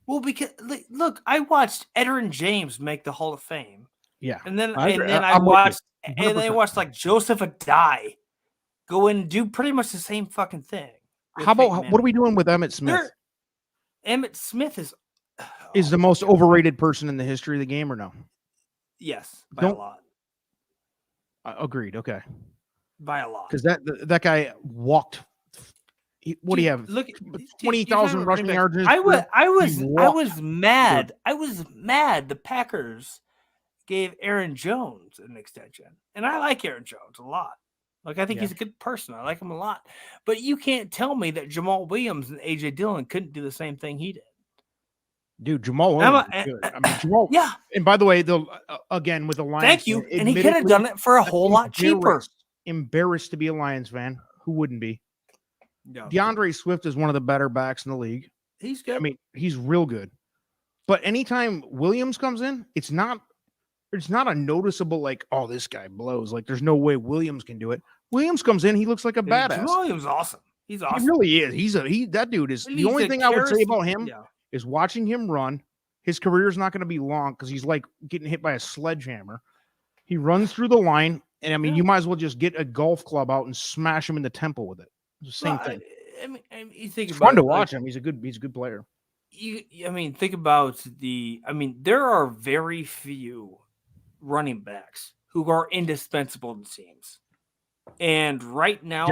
Well, because look, I watched Edgerrin James make the Hall of Fame. Yeah. And then I agree. I I'm with you. watched and then I 100%. watched like Joseph Adai go and do pretty much the same fucking thing. with How Peyton about what are Manning. we doing with Emmitt Smith? Emmitt Smith is Is the most overrated person in the history of the game or no? yes, by a Don't- lot. Agreed. Okay. By a lot. Because that guy walked. What do you have? Look, 20,000 rushing yards in his I career? was walked. mad. I was mad the Packers gave Aaron Jones an extension. And I like Aaron Jones a lot. Like I think Yeah. he's a good person. I like him a lot. But you can't tell me that Jamal Williams and AJ Dillon couldn't do the same thing he did. Dude, Jamal Williams is good. I mean, Jamal. Yeah. And by the way, again with the Lions. Thank you. fan, And he could have done it for a whole lot cheaper. Embarrassed to be a Lions fan. Who wouldn't be? Yeah. DeAndre Swift is one of the better backs in the league. He's good. I mean, he's real good. But anytime Williams comes in, it's not a noticeable like, oh, this guy blows. Like, there's no way Williams can do it. Williams comes in, he looks like a badass. Jamal Williams is awesome. He's awesome. He really is. That dude is. The only thing I would say about him is watching him run. His career is not going to be long because he's like getting hit by a sledgehammer. He runs through the line, and I mean, you might as well just get a golf club out and smash him in the temple with it. It's the same thing. I mean, you think It's about fun to it, watch like, him. He's a good player. I mean, think about there are very few running backs who are indispensable to teams. And right now,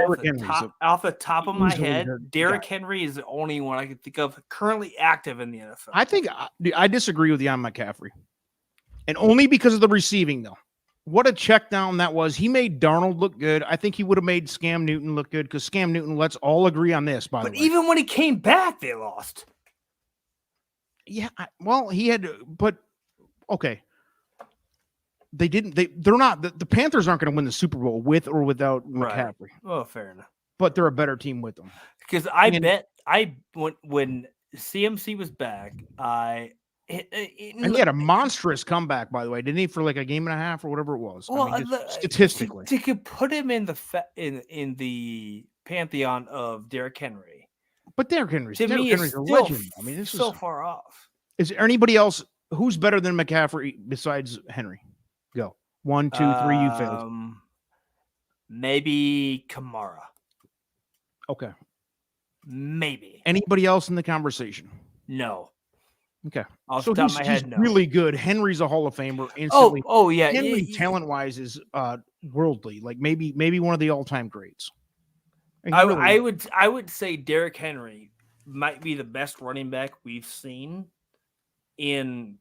off the top of my head, Derrick Henry is the only one I can think of currently active in the NFL. I think I disagree with you on McCaffrey. And only because of the receiving, though. What a check down that was. He made Darnold look good. I think he would have made Scam Newton look good because Scam Newton, let's all agree on this, by the way. But even when he came back, they lost. Yeah, he had, but okay. They didn't. They're not. The Panthers aren't going to win the Super Bowl with or without McCaffrey. Right. Oh, fair enough. But they're a better team with them. Because when CMC was back, and he had a monstrous comeback, by the way, didn't he? For like a game and a half or whatever it was. Well, I mean, statistically, to could put him in the pantheon of Derrick Henry. But Derrick Henry's a legend. I mean, this so is far off. Is there anybody else who's better than McCaffrey besides Henry? Go 1, 2, 3. You failed. Maybe Kamara. Okay. Maybe. Anybody else in the conversation? No. Okay. Off the top of my head, no. Really good. Henry's a Hall of Famer instantly. Oh yeah. Henry, talent-wise, is worldly. Like maybe one of the all-time greats. I would say Derrick Henry might be the best running back we've seen in.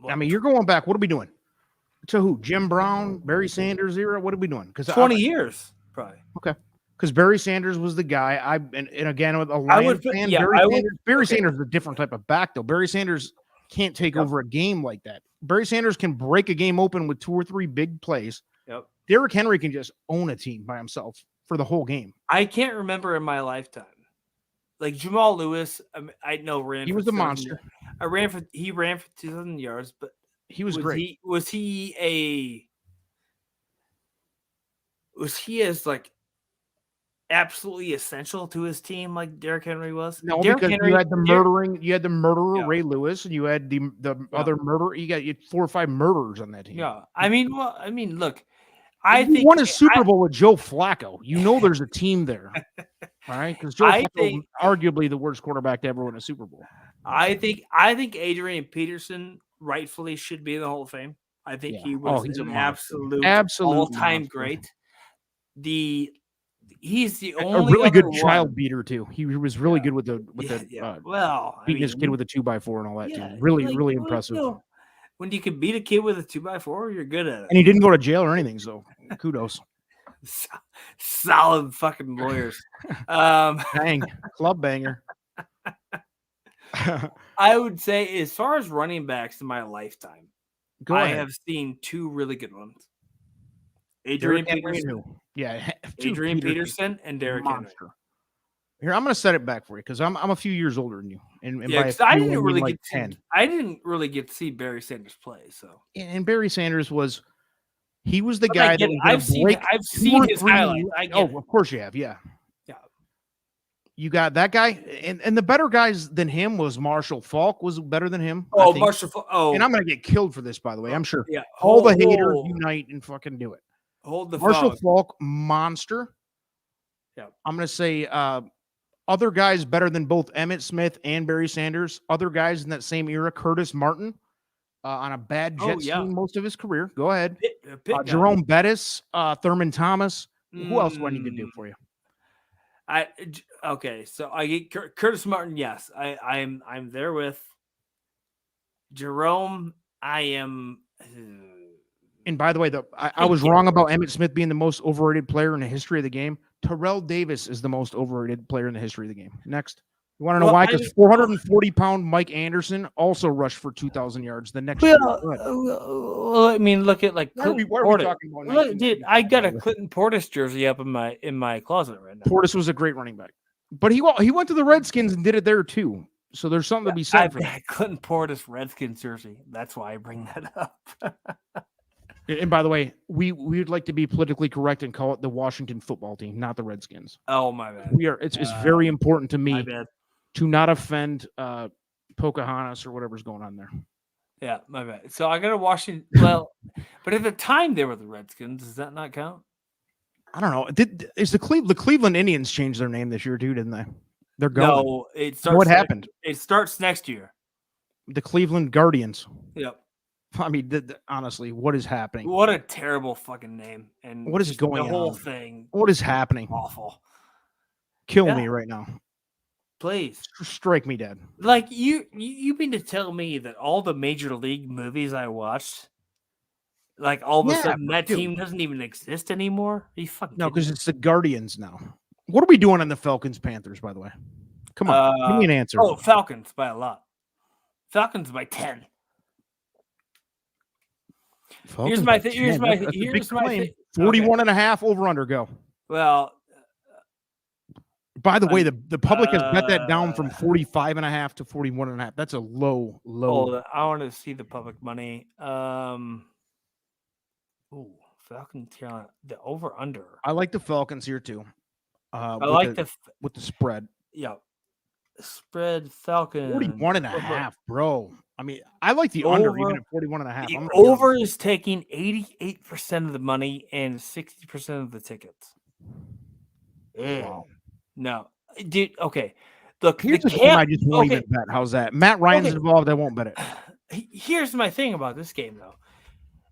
I mean, you're going back. What are we doing? To who? Jim Brown, Barry Sanders era? What are we doing? Because 20 years, probably. Okay. Because Barry Sanders was the guy. And again, with a Lions fan, Barry Sanders is a different type of back, though. Barry Sanders can't take over a game like that. Barry Sanders can break a game open with 2 or 3 big plays. Yep. Derrick Henry can just own a team by himself for the whole game. I can't remember in my lifetime. Like Jamal Lewis, I know ran. He was the monster. He ran for 2,000 yards, but he was great. Was he as like absolutely essential to his team like Derrick Henry was? No, Derrick because Henry, you had the murderer Ray Lewis, and you had the other murderer. You had 4 or 5 murderers on that team. Yeah, I mean, look, you won a Super Bowl with Joe Flacco. You know there's a team there, all right? Because Joe Flacco, arguably the worst quarterback to ever win a Super Bowl. I think Adrian Peterson rightfully should be in the Hall of Fame. I think he was an absolute all-time great. He's the only a really good child beater too. He was really good with beating his kid with a 2x4 and all that too. Really impressive. When you can beat a kid with a 2x4, you're good at it. And he didn't go to jail or anything, so kudos. Solid fucking lawyers. Bang, club banger. I would say, as far as running backs in my lifetime, I have seen 2 really good ones. Adrian Peterson. Yeah, Adrian Peterson and Derrick Henry. Here, I'm going to set it back for you because I'm a few years older than you. And Yeah, by a 'cause I few, didn't mean really like get 10. I didn't really get to see Barry Sanders play. So And Barry Sanders he was the But I guy get that it. was going to break I've 2 seen or his 3. highlights. I get it. Of course you have. Yeah. Yeah. You got that guy. And the better guys than him was Marshall Faulk was better than him. I Oh, think. Oh, And I'm going to get killed for this, by the way. I'm sure. yeah. All the haters unite and fucking do it. Hold the Marshall phone. Faulk, monster. Yeah. I'm going to say other guys better than both Emmitt Smith and Barry Sanders. Other guys in that same era, Curtis Martin, on a bad Jets team most of his career. Go ahead. Jerome Bettis, Thurman Thomas. Who else do I need to do for you? Okay, so I get Curtis Martin. Yes, I'm there with Jerome. I am. And by the way, I was wrong about Emmitt Smith being the most overrated player in the history of the game. Terrell Davis is the most overrated player in the history of the game. Next. You want to know why? Because 440-pound Mike Anderson also rushed for 2,000 yards the next year. I mean, look at like why are we talking about look, dude, I got a Clinton Portis jersey up in my closet right now. Portis was a great running back, but he went to the Redskins and did it there too. So there's something to be said for that. Clinton Portis Redskins jersey. That's why I bring that up. And by the way, we would like to be politically correct and call it the Washington football team, not the Redskins. Oh my bad. It's very important to me to not offend Pocahontas or whatever's going on there. Yeah, my bad. So I got to Washington. Well, but at the time they were the Redskins. Does that not count? I don't know. The Cleveland Indians changed their name this year too, didn't they? They're going. No, it starts. What happened? It starts next year. The Cleveland Guardians. Yep. I mean, honestly, what is happening? What a terrible fucking name! And what is going on? The whole thing. What is happening? Awful. Kill me right now. Please strike me dead. Like you mean to tell me that all the major league movies I watched, like all of a sudden that team doesn't even exist anymore? Are you fucking because it's the Guardians now. What are we doing on the Falcons Panthers? By the way, come on, give me an answer. Oh, Falcons by a lot. Falcons by 10. Here's my thing. Here's my thing. 41.5 over under go. Well. By the way, the public has bet that down from 45.5 to 41.5. That's a low. Oh, I want to see the public money. Falcons Carolina, the over under. I like the Falcons here too. I like with the spread. Yeah, spread Falcons 41.5, bro. I mean, I like the under even at 41.5. The over is taking 88% of the money and 60% of the tickets. Wow. No, dude. Okay, look. Here's the game I just won't even bet. How's that? Matt Ryan's involved. I won't bet it. Here's my thing about this game, though.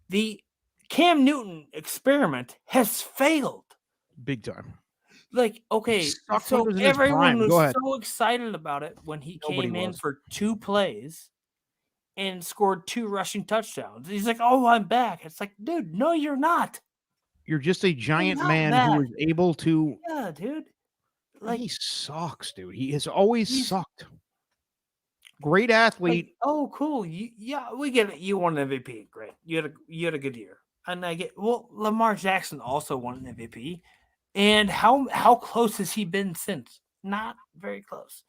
The Cam Newton experiment has failed big time. Like, okay, so everyone was so excited about it when he came in for 2 plays and scored 2 rushing touchdowns. He's like, "Oh, I'm back." It's like, dude, no, you're not. You're just a giant man who is able to. Yeah, dude. Like he sucks, dude. He has always sucked. Great athlete. Like, oh, cool. We get it. You won an MVP. Great. You had a good year. And I get Lamar Jackson also won an MVP. And how close has he been since? Not very close.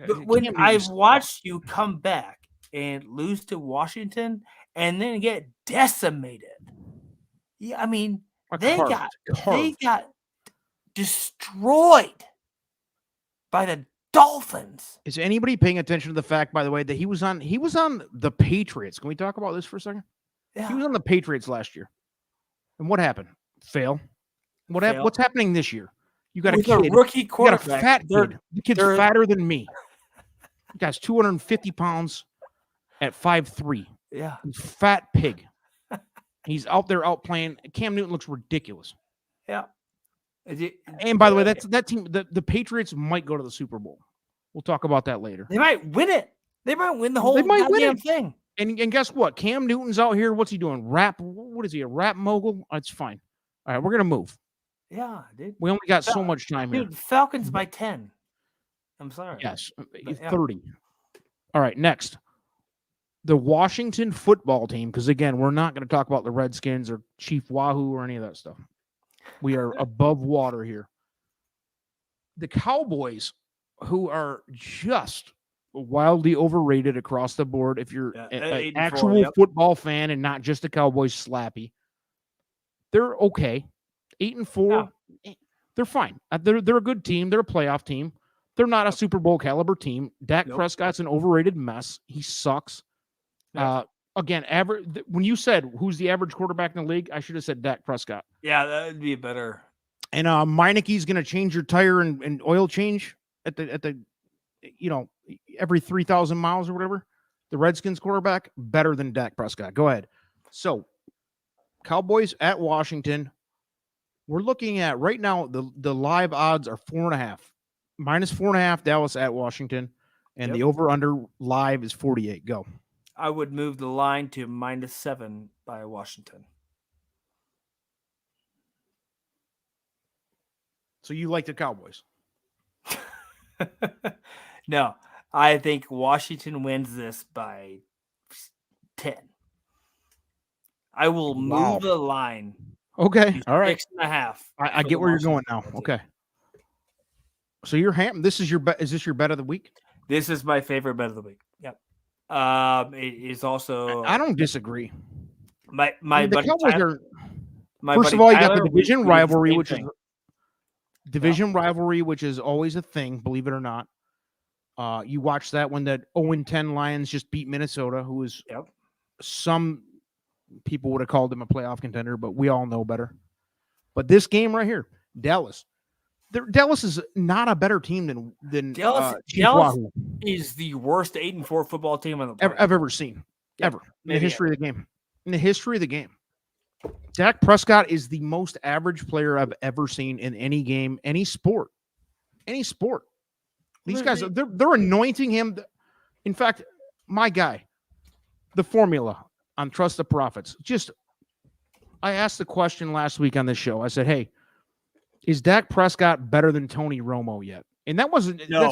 But when I've watched you come back and lose to Washington and then get decimated. Yeah, I mean, they got destroyed by the Dolphins. Is anybody paying attention to the fact, by the way, that he was on the Patriots? Can we talk about this for a second? Yeah. He was on the Patriots last year. And what happened? Fail. What's happening this year? You got a rookie quarterback. You got a fat kid. The kid's fatter than me. The guy's 250 pounds at 5'3". Yeah. Fat pig. He's out there outplaying. Cam Newton looks ridiculous. Yeah. And by the way, that team, the Patriots might go to the Super Bowl. We'll talk about that later. They might win it. They might win the whole goddamn thing. And guess what? Cam Newton's out here. What's he doing? What is he, a rap mogul? It's fine. All right, we're going to move. Yeah, dude. We only got so much time here. Dude, Falcons by 10. I'm sorry. Yes, 30. All right, next. The Washington football team, because, again, we're not going to talk about the Redskins or Chief Wahoo or any of that stuff. We are above water here. the Cowboys, who are just wildly overrated across the board. If you're an actual football fan and not just a Cowboys slappy, they're okay. 8-4, they're fine. They're a good team. They're a playoff team. They're not a Super Bowl caliber team. Dak Prescott's an overrated mess. He sucks. Again, average. When you said who's the average quarterback in the league, I should have said Dak Prescott. Yeah, that would be better. And Meineke's going to change your tire and oil change at the every 3,000 miles or whatever. The Redskins quarterback better than Dak Prescott. Go ahead. So, Cowboys at Washington. We're looking at right now the live odds are 4.5, -4.5 Dallas at Washington, and the over under live is 48. Go. I would move the line to -7 by Washington. So you like the Cowboys? No, I think Washington wins this by 10. I will move the line. Okay, all right. 6.5. I get where you're going now. Okay. So you're This is your bet. Is this your bet of the week? This is my favorite bet of the week. Yep. It is also. I don't disagree. The Cowboys are. First of all, you got the division rivalry, which is always a thing, believe it or not. You watched that when the 0-10 Lions just beat Minnesota, who is some people would have called them a playoff contender, but we all know better. But this game right here, Dallas. Dallas is not a better team than Dallas is the worst 8-4 football team on the planet I've ever seen, ever in the history of the game. In the history of the game, Dak Prescott is the most average player I've ever seen in any game, any sport. These guys, they're anointing him. In fact, my guy, the formula on Trust the Prophets. I asked the question last week on this show. I said, "Hey, is Dak Prescott better than Tony Romo yet?" And that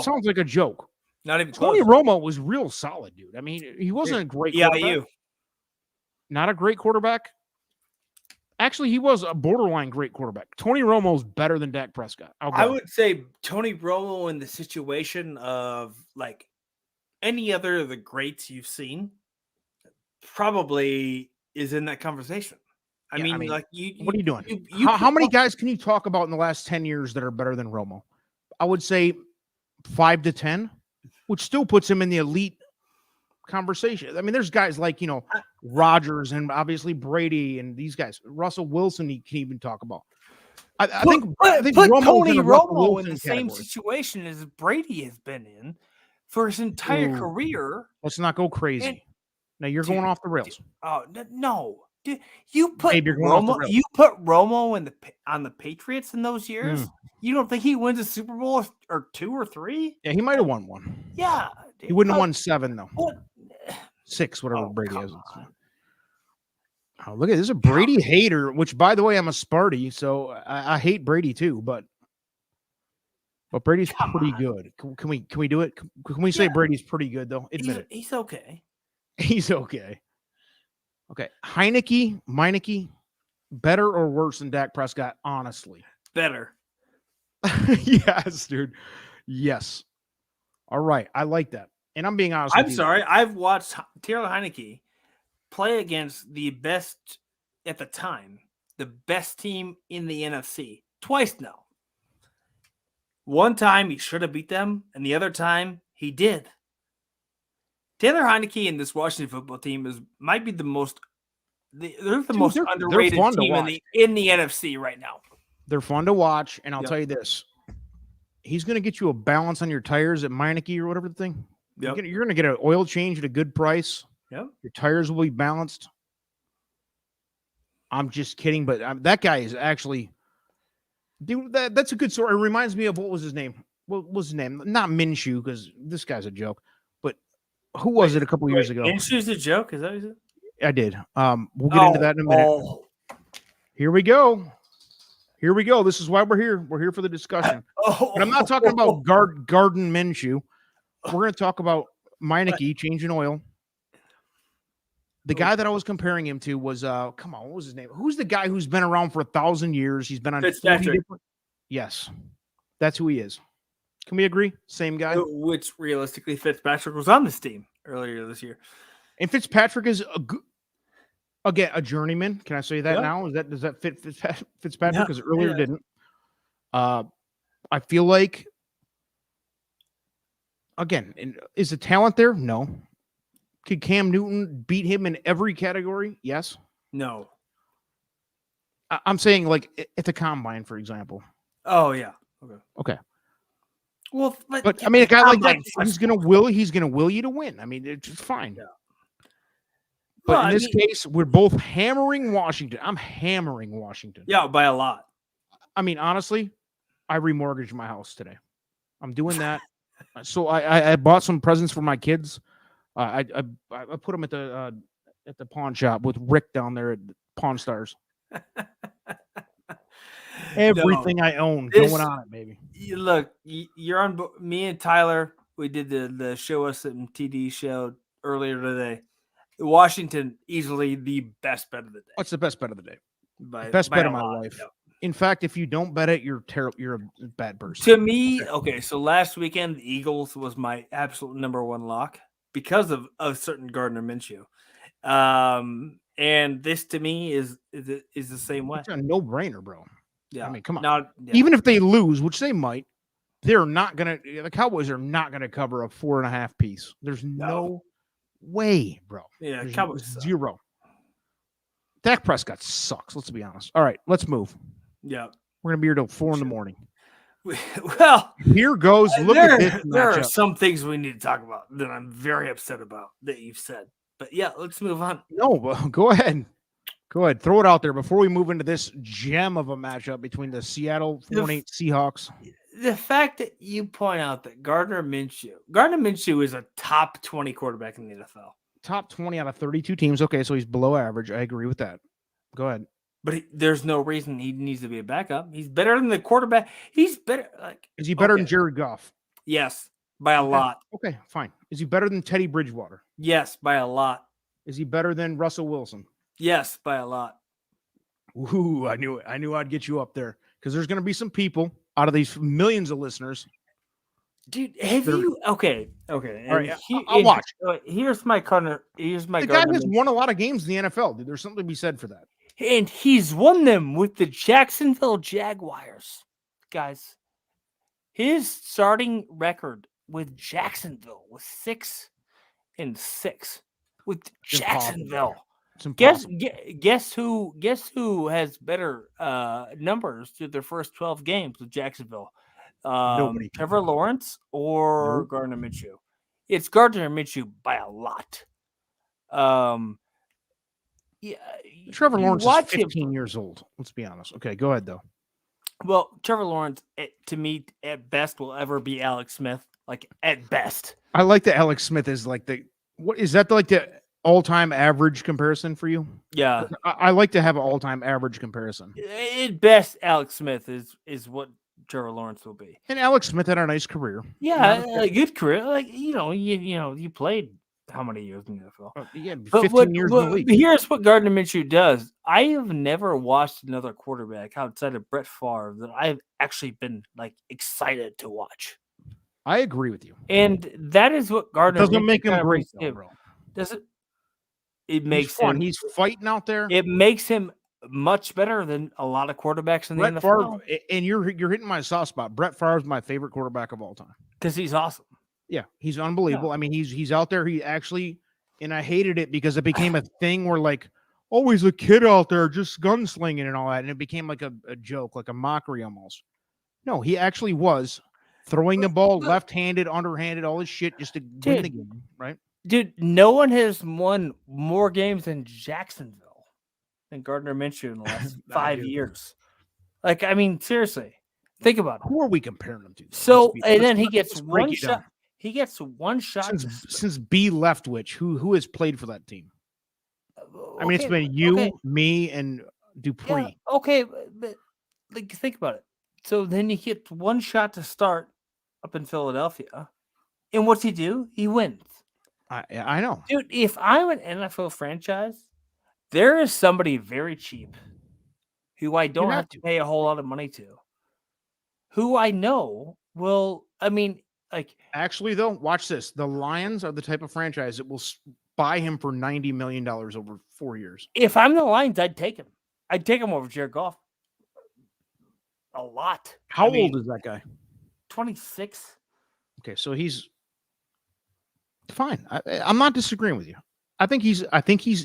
sounds like a joke. Not even Tony close. Romo was real solid, dude. I mean, he wasn't a great quarterback. Not a great quarterback. Actually, he was a borderline great quarterback. Tony Romo's better than Dak Prescott. I would say Tony Romo in the situation of like any other of the greats you've seen probably is in that conversation. I mean, what are you doing? How many guys can you talk about in the last 10 years that are better than Romo? I would say 5 to 10, which still puts him in the elite conversation. I mean, there's guys like, Rodgers and obviously Brady and these guys. Russell Wilson, he can even talk about. I think put Tony Romo in the same situation as Brady has been in for his entire career. Let's not go crazy. Now you're going off the rails. No. Dude, you put Romo on the Patriots in those years. You don't think he wins a Super Bowl or 2 or 3? Yeah, he might have won one. Yeah, dude, he wouldn't have won 7 though. 6, whatever Brady has. Oh, look at this! Is a Brady hater. Which, by the way, I'm a Sparty, so I hate Brady too. But Brady's pretty good. Can we do it? Can we say Brady's pretty good though? Admit it. He's okay. He's okay. Okay, Meineke, better or worse than Dak Prescott? Honestly, better. Yes, dude. Yes. All right, I like that. And I'm being honest. I'm sorry. I've watched Taylor Heineke play against the best at the time, the best team in the NFC twice now. One time he should have beat them, and the other time he did. Taylor Heineke and this Washington football team might be the most. They're the most underrated team in the NFC right now. They're fun to watch, and I'll tell you this: he's going to get you a balance on your tires at Meineke or whatever the thing. Yep. You're going to get an oil change at a good price. Yep. Your tires will be balanced. I'm just kidding, but that guy is actually. Dude, that's a good story. It reminds me of what was his name? What was his name? Not Minshew, because this guy's a joke. But who was it a couple years ago? Minshew's a joke? Is that what you said? I did. We'll get into that in a minute. Here we go. This is why we're here. We're here for the discussion. But I'm not talking about Garden Minshew. We're going to talk about Meineke changing oil. The guy that I was comparing him to was, what was his name? Who's the guy who's been around for 1,000 years? He's been on 40 different. Yes, that's who he is. Can we agree? Same guy. Which realistically, Fitzpatrick was on this team earlier this year. And Fitzpatrick is a journeyman. Can I say that Yeah. now? Does that fit Fitzpatrick? Yeah, Because earlier yeah. didn't. I feel like, again, is the talent there? No. Could Cam Newton beat him in every category? Yes. No. I'm saying like at the combine, for example. Oh yeah. Okay. Well, But I mean, a guy like that, he's gonna will you to win. I mean, it's fine. Yeah. But Well, in this case, we're both hammering Washington. I'm hammering Washington. Yeah, by a lot. I mean, honestly, I remortgaged my house today. I'm doing that. So I bought some presents for my kids. I put them at the pawn shop with Rick down there at Pawn Stars. Everything I own going on it, baby. Look, you're on. Me and Tyler, we did the Show Us Some TD show earlier today. Washington, easily the best bet of the day. What's the best bet of the day? Best bet of my life. Yeah. In fact, if you don't bet it, you're terrible. You're a bad person. To me, okay. So last weekend, the Eagles was my absolute number one lock because of a certain Gardner Minshew. And this to me is the same way. It's a no-brainer, bro. Yeah, I mean, come on. Yeah. Even if they lose, which they might, they're not gonna. The Cowboys are not gonna cover a 4.5 piece. There's no way, bro. Yeah, There's Cowboys zero. Dak Prescott sucks. Let's be honest. All right, let's move. Yeah, we're gonna be here till 4 a.m. Well, here goes. Look at this. There are some things we need to talk about that I'm very upset about that you've said. But yeah, let's move on. No, go ahead. Go ahead. Throw it out there before we move into this gem of a matchup between the Seattle 4-8 Seahawks. The fact that you point out that Gardner Minshew is a top 20 quarterback in the NFL. Top 20 out of 32 teams. Okay, so he's below average. I agree with that. Go ahead. But there's no reason he needs to be a backup. He's better than the quarterback. He's better. Is he better than Jared Goff? Yes, by a lot. Okay, fine. Is he better than Teddy Bridgewater? Yes, by a lot. Is he better than Russell Wilson? Yes, by a lot. Ooh, I knew it. I knew I'd get you up there because there's going to be some people out of these millions of listeners. Dude, you? Okay. All right, I'll watch. Here's my corner. Here's my. The guy has won a lot of games in the NFL. Dude, there's something to be said for that. And he's won them with the Jacksonville Jaguars, guys. His starting record with Jacksonville was 6-6 with Jacksonville. Guess who has better numbers through their first 12 games with Jacksonville? Trevor Lawrence or Gardner Minshew? It's Gardner Minshew by a lot. Yeah, Trevor Lawrence is 15 years old. Let's be honest. Okay, go ahead though. Well, Trevor Lawrence, to me, at best, will ever be Alex Smith. Like at best, I like that Alex Smith is like what is that like the all-time average comparison for you? Yeah, I like to have an all-time average comparison. At best, Alex Smith is what Trevor Lawrence will be. And Alex Smith had a nice career. Yeah, a good career. Like you played how many years in the NFL? Yeah, 15 years in the league. Here's what Gardner Minshew does. I have never watched another quarterback outside of Brett Favre that I've actually been like excited to watch. I agree with you. And that is what Gardner doesn't make him great, though, bro. Does it? It makes he's fun. He's fighting out there. It makes him much better than a lot of quarterbacks in the NFL. Favre, and you're hitting my soft spot. Brett Favre is my favorite quarterback of all time because he's awesome. Yeah, he's unbelievable. Yeah. I mean, he's out there. He actually, and I hated it because it became a thing where like, oh, he's a kid out there just gunslinging and all that, and it became like a joke, like a mockery almost. No, he actually was throwing the ball left-handed, underhanded, all this shit just to win the game, right? Dude, no one has won more games than Jacksonville than Gardner Minshew in the last 5 years. Like, I mean, seriously, think about it. Who are we comparing them to? So, and then he gets one shot. He gets one shot since B Leftwich, who has played for that team. I mean, it's been you, me, and Dupree. Yeah, okay, but like, think about it. So then he gets one shot to start up in Philadelphia, and what's he do? He wins. I know, dude. If I'm an NFL franchise, there is somebody very cheap who I don't have to pay a whole lot of money to, who I know will I mean, like Actually, though, watch this. The Lions are the type of franchise that will buy him for $90 million over 4 years. if I'm the Lions, I'd take him. I'd take him over Jared Goff. A lot. How old is that guy? 26. Okay, so he's fine. I'm not disagreeing with you. I think he's.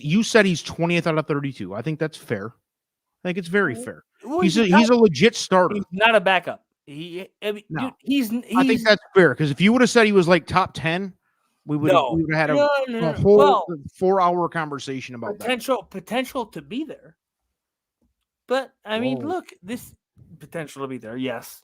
You said he's 20th out of 32. I think that's fair. I think it's very fair. Well, He's a legit starter. He's not a backup. I mean, No. dude, he's. I think that's fair because if you would have said he was like top 10, we would have had a whole 4-hour conversation about potential to be there. But I mean, Whoa. look, this potential to be there. Yes.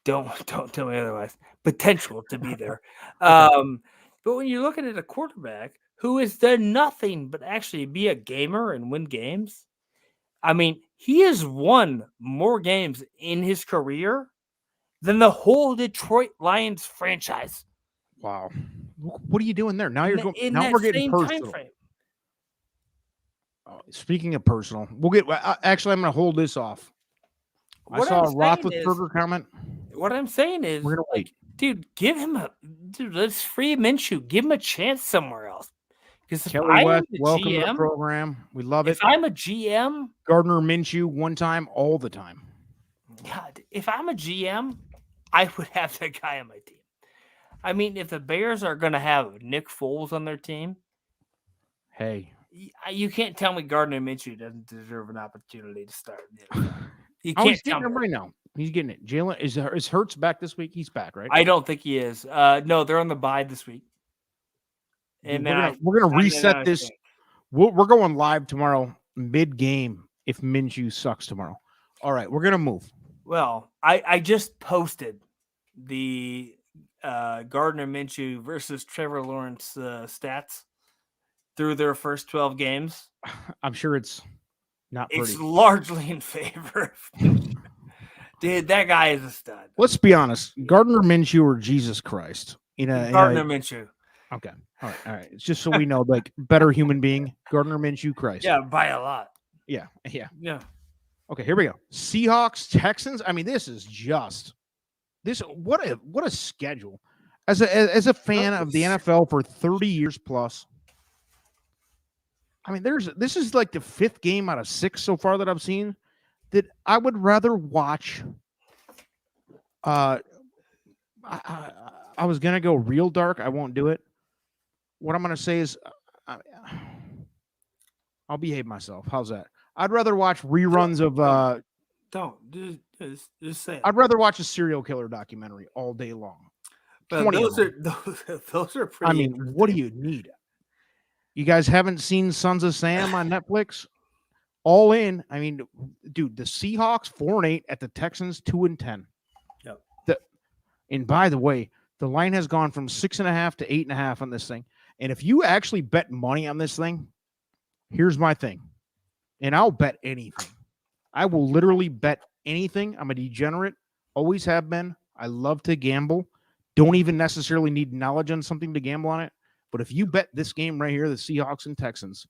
Don't tell me otherwise. Potential to be there. But when you're looking at a quarterback who has done nothing but actually be a gamer and win games, I mean, he has won more games in his career than the whole Detroit Lions franchise. Wow. What are you doing there? Now you're going. In Now that we're getting same personal. time frame. Speaking of personal, we'll get. Actually, I'm going to hold this off. I saw a Roethlisberger comment. What I'm saying is, we're going to wait. Dude, let's free Minshew. Give him a chance somewhere else. Because Kelly West, welcome to the program. We love it. If I'm a GM, Gardner Minshew, one time, all the time. God, if I'm a GM, I would have that guy on my team. I mean, if the Bears are going to have Nick Foles on their team, hey, you can't tell me Gardner Minshew doesn't deserve an opportunity to start. You can't can't tell me right now. He's getting it. Jalen is Hurts back this week? He's back, right? I don't think he is. No, they're on the bye this week. And we're gonna reset this. We're going live tomorrow, mid-game. If Minshew sucks tomorrow, all right, we're gonna move. Well, I just posted the Gardner Minshew versus Trevor Lawrence stats through their first 12 games. I'm sure it's not pretty. It's largely in favor of Minshew. Dude, that guy is a stud. Let's be honest. Gardner Minshew or Jesus Christ? Gardner Minshew. Okay. All right. It's just so we know, like, better human being, Gardner Minshew, Christ. Yeah, by a lot. Yeah. Okay, here we go. Seahawks, Texans. I mean, this is just this. What a schedule. As a fan of the NFL for 30 years plus. I mean, this is like the 5th game out of 6 so far that I've seen that I would rather watch. I was gonna go real dark. I won't do it. What I'm gonna say is, I'll behave myself. How's that? I'd rather watch reruns of. Don't just say it. I'd rather watch a serial killer documentary all day long. But those are pretty. I mean, what do you need? You guys haven't seen Sons of Sam on Netflix? All in. I mean, dude, the Seahawks 4-8 at the Texans 2-10. Yep. And by the way, the line has gone from 6.5 to 8.5 on this thing. And if you actually bet money on this thing, here's my thing. And I'll bet anything. I will literally bet anything. I'm a degenerate. Always have been. I love to gamble. Don't even necessarily need knowledge on something to gamble on it. But if you bet this game right here, the Seahawks and Texans,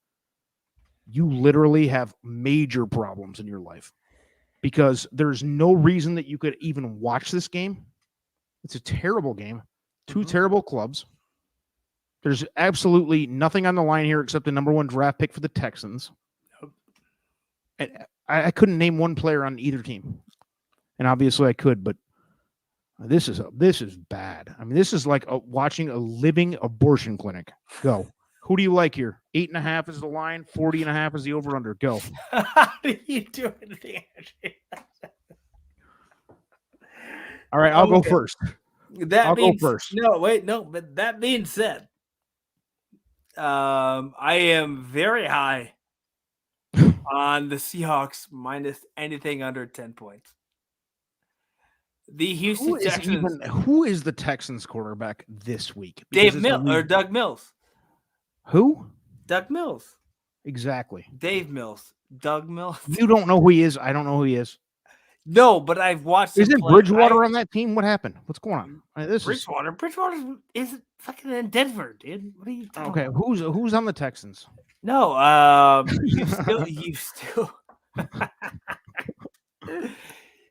you literally have major problems in your life because there's no reason that you could even watch this game. It's a terrible game. Two terrible clubs. There's absolutely nothing on the line here except the number 1 draft pick for the Texans. And I couldn't name one player on either team. And obviously I could, but this is bad. I mean, this is like watching a living abortion clinic. Go. Who do you like here? 8.5 is the line. 40.5 is the over/under. Go. How do you do it? All right, I'll go first. I'll go first. No. But that being said, I am very high on the Seahawks minus anything under 10 points. The Houston Texans. Who is the Texans quarterback this week? Doug Mills. Who? Doug Mills. Exactly. Dave Mills. Doug Mills. You don't know who he is. I don't know who he is. No, but I've watched. Isn't Bridgewater on that team? What happened? What's going on? Bridgewater is fucking in Denver, dude. What are you talking about? Okay, who's on the Texans? No, you still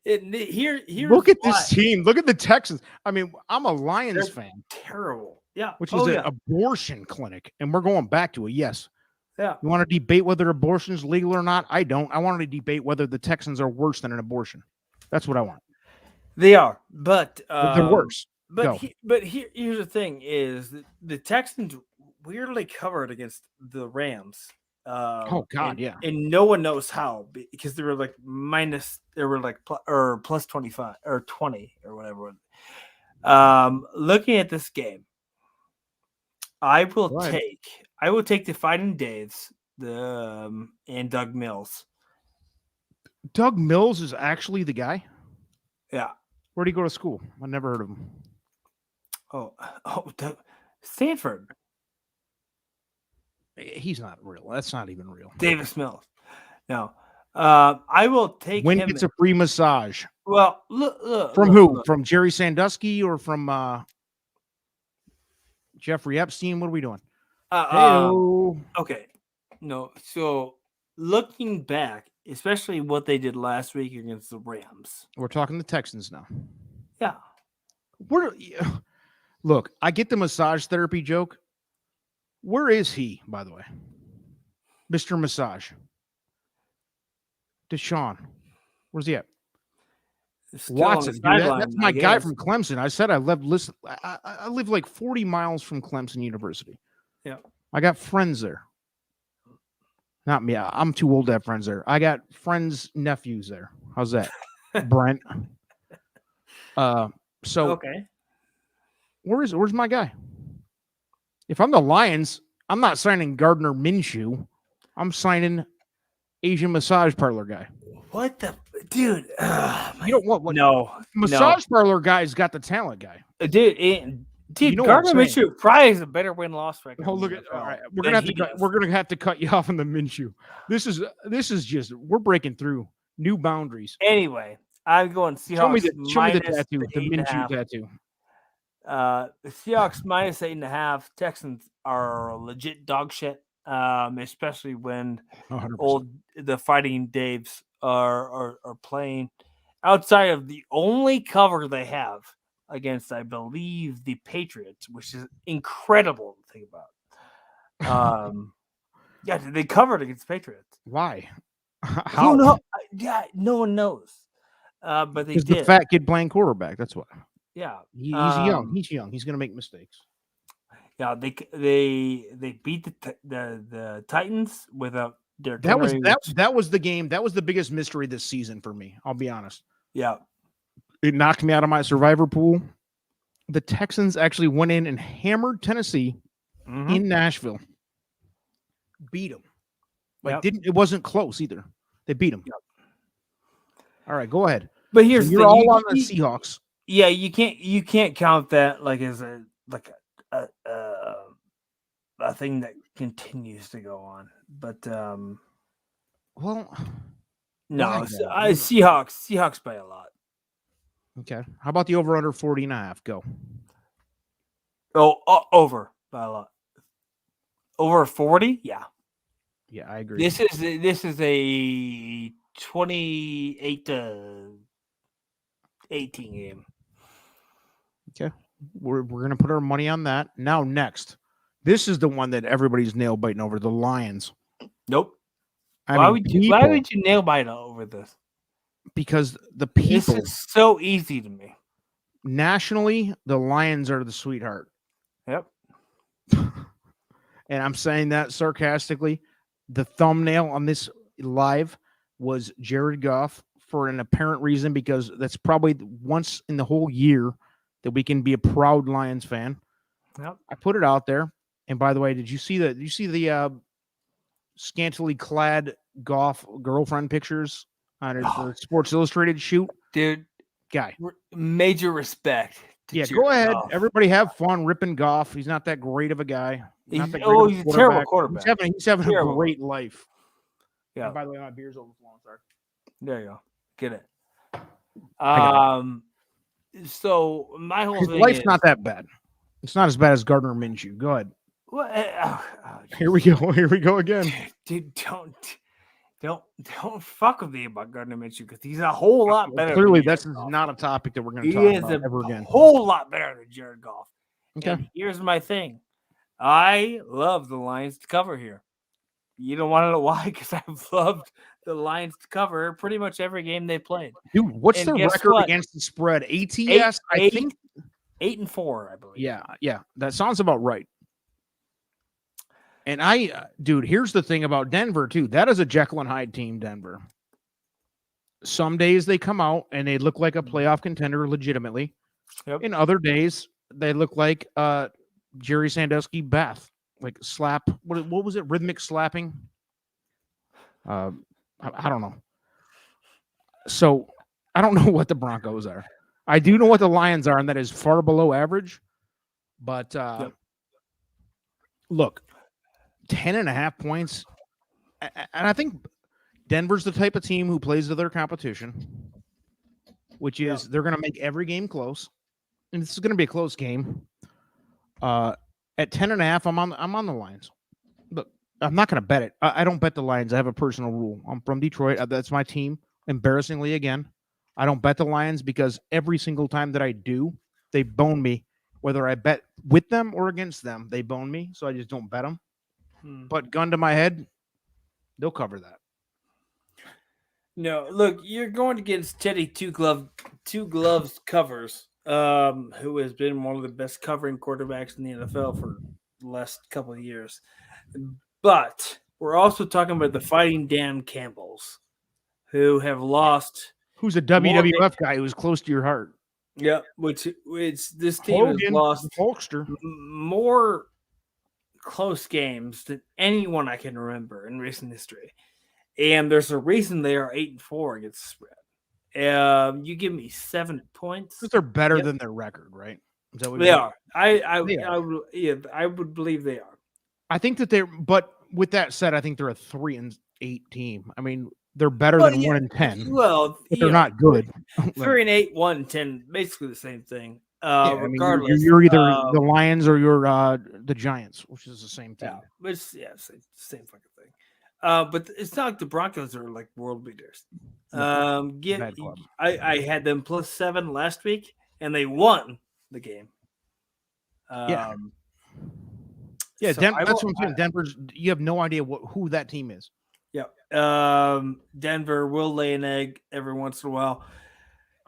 Here's Look at why. this team. Look at the Texans. I mean, I'm a Lions They're fan, terrible. Yeah. which is an abortion clinic, and we're going back to it. Yes. Yeah. You want to debate whether abortion is legal or not? I don't. I want to debate whether the Texans are worse than an abortion. That's what I want. They are, but They're worse. Go. Here's the thing: is the Texans weirdly covered against the Rams. Oh God, and, yeah. And no one knows how because they were like plus 25 or 20 or whatever. Looking at this game, I will take the Fighting Daves, and Doug Mills. Doug Mills is actually the guy. Yeah. Where'd he go to school? I never heard of him. Stanford. He's not real. That's not even real. Davis Mills. No. I will take when him. It's a free massage. Well, look, from who? From Jerry Sandusky or from Jeffrey Epstein? What are we doing? Okay. No. So looking back, especially what they did last week against the Rams. We're talking the Texans now. Yeah. Look, I get the massage therapy joke. Where is he, by the way? Mr. Massage. Deshaun. Where's he at? Watson. That's my guy from Clemson. I said I live like 40 miles from Clemson University. Yeah. I got friends there. Not me. I'm too old to have friends there. I got friends' nephews there. How's that? Brent. So okay. Where's my guy? If I'm the Lions, I'm not signing Gardner Minshew. I'm signing Asian massage parlor guy. What the dude? You don't want what? No. Massage parlor guy's got the talent guy. Dude, you know Gardner Minshew probably has a better win-loss record. Oh, look at all right. We're gonna have to cut you off on the Minshew. This is just we're breaking through new boundaries. Anyway, I'm going Seahawks. Show me the tattoo, the Minshew tattoo. The Seahawks minus 8.5. Texans are legit dog shit, especially when 100%. the Fighting Daves are playing outside of the only cover they have against, I believe, the Patriots, which is incredible to think about. Yeah, they covered against the Patriots. Why? How? No, no one knows. But they did. The fat kid playing quarterback. That's what. Yeah, he's young. He's young. He's gonna make mistakes. Yeah, they beat the Titans without their. That was the game. That was the biggest mystery this season for me. I'll be honest. Yeah, it knocked me out of my survivor pool. The Texans actually went in and hammered Tennessee in Nashville. Beat them. It wasn't close either. They beat them. Yep. All right, go ahead. But here's you're all on the Seahawks. Yeah, you can't count that as a thing that continues to go on. But Seahawks by a lot. Okay. How about the over under 40.5? Go. Over by a lot. Over 40? Yeah. Yeah, I agree. This is a 28-18 game. Okay. We're gonna put our money on that. Now next. This is the one that everybody's nail biting over, the Lions. Nope. Why would you nail bite over this? Because the people. This is so easy to me. Nationally, the Lions are the sweetheart. Yep. And I'm saying that sarcastically. The thumbnail on this live was Jared Goff for an apparent reason, because that's probably once in the whole year that we can be a proud Lions fan. Yep. I put it out there. And by the way, did you see the scantily clad Goff girlfriend pictures on his Sports Illustrated shoot? Dude, guy. Major respect. Yeah, go ahead. Goff. Everybody have fun ripping Goff. He's not that great of a guy. He's a terrible quarterback. He's having a great life. Yeah. And by the way, my beer's overflowing. Sorry. There you go. Get it. So my whole thing life's not that bad. It's not as bad as Gardner Minshew. Go ahead. What? Here we go. Here we go again. Dude, don't Don't fuck with me about Gardner Minshew because he's a whole lot better. Clearly, than this Jared is Goff. not a topic that we're going to He talk is about a ever again. whole lot better than Jared Goff. Okay. And here's my thing. I love the Lions to cover here. You don't want to know why? Because I've loved the Lions to cover pretty much every game they played. Dude, what's And their guess record what? against the spread? ATS, I think. 8-4, I believe. Yeah, that sounds about right. And dude, here's the thing about Denver, too. That is a Jekyll and Hyde team, Denver. Some days they come out and they look like a playoff contender legitimately. Yep. In other days, they look like Jerry Sandusky Beth. Like slap. What was it? Rhythmic slapping? I don't know. So I don't know what the Broncos are. I do know what the Lions are, and that is far below average. But look, 10.5 points. And I think Denver's the type of team who plays to their competition, which is they're going to make every game close. And this is going to be a close game. At 10.5, I'm on the Lions. Look, I'm not going to bet it. I don't bet the Lions. I have a personal rule. I'm from Detroit. That's my team. Embarrassingly, again, I don't bet the Lions because every single time that I do, they bone me. Whether I bet with them or against them, they bone me. So I just don't bet them. But gun to my head, they'll cover that. No, look, you're going against Teddy Two Gloves covers, who has been one of the best covering quarterbacks in the NFL for the last couple of years. But we're also talking about the Fighting Dan Campbells, who have lost. Who's a WWF guy who's close to your heart? Yeah, which this team has lost Hulkster. more close games than anyone I can remember in recent history. And there's a reason they are 8-4 against the spread. You give me 7 points. Because they're better than their record, right? Is that what they are. I would believe they are. I think that but with that said, I think they're a 3-8 team. I mean, they're better than 1-10. Well, but they're not good. 3-8, 1-10, basically the same thing. I Regardless, mean, you're either the Lions or you're the Giants, which is the same thing. Same fucking thing. But it's not like the Broncos are like world beaters. I had them +7 last week, and they won the game. So that's what I'm saying. Denver's. You have no idea who that team is. Yeah. Denver will lay an egg every once in a while.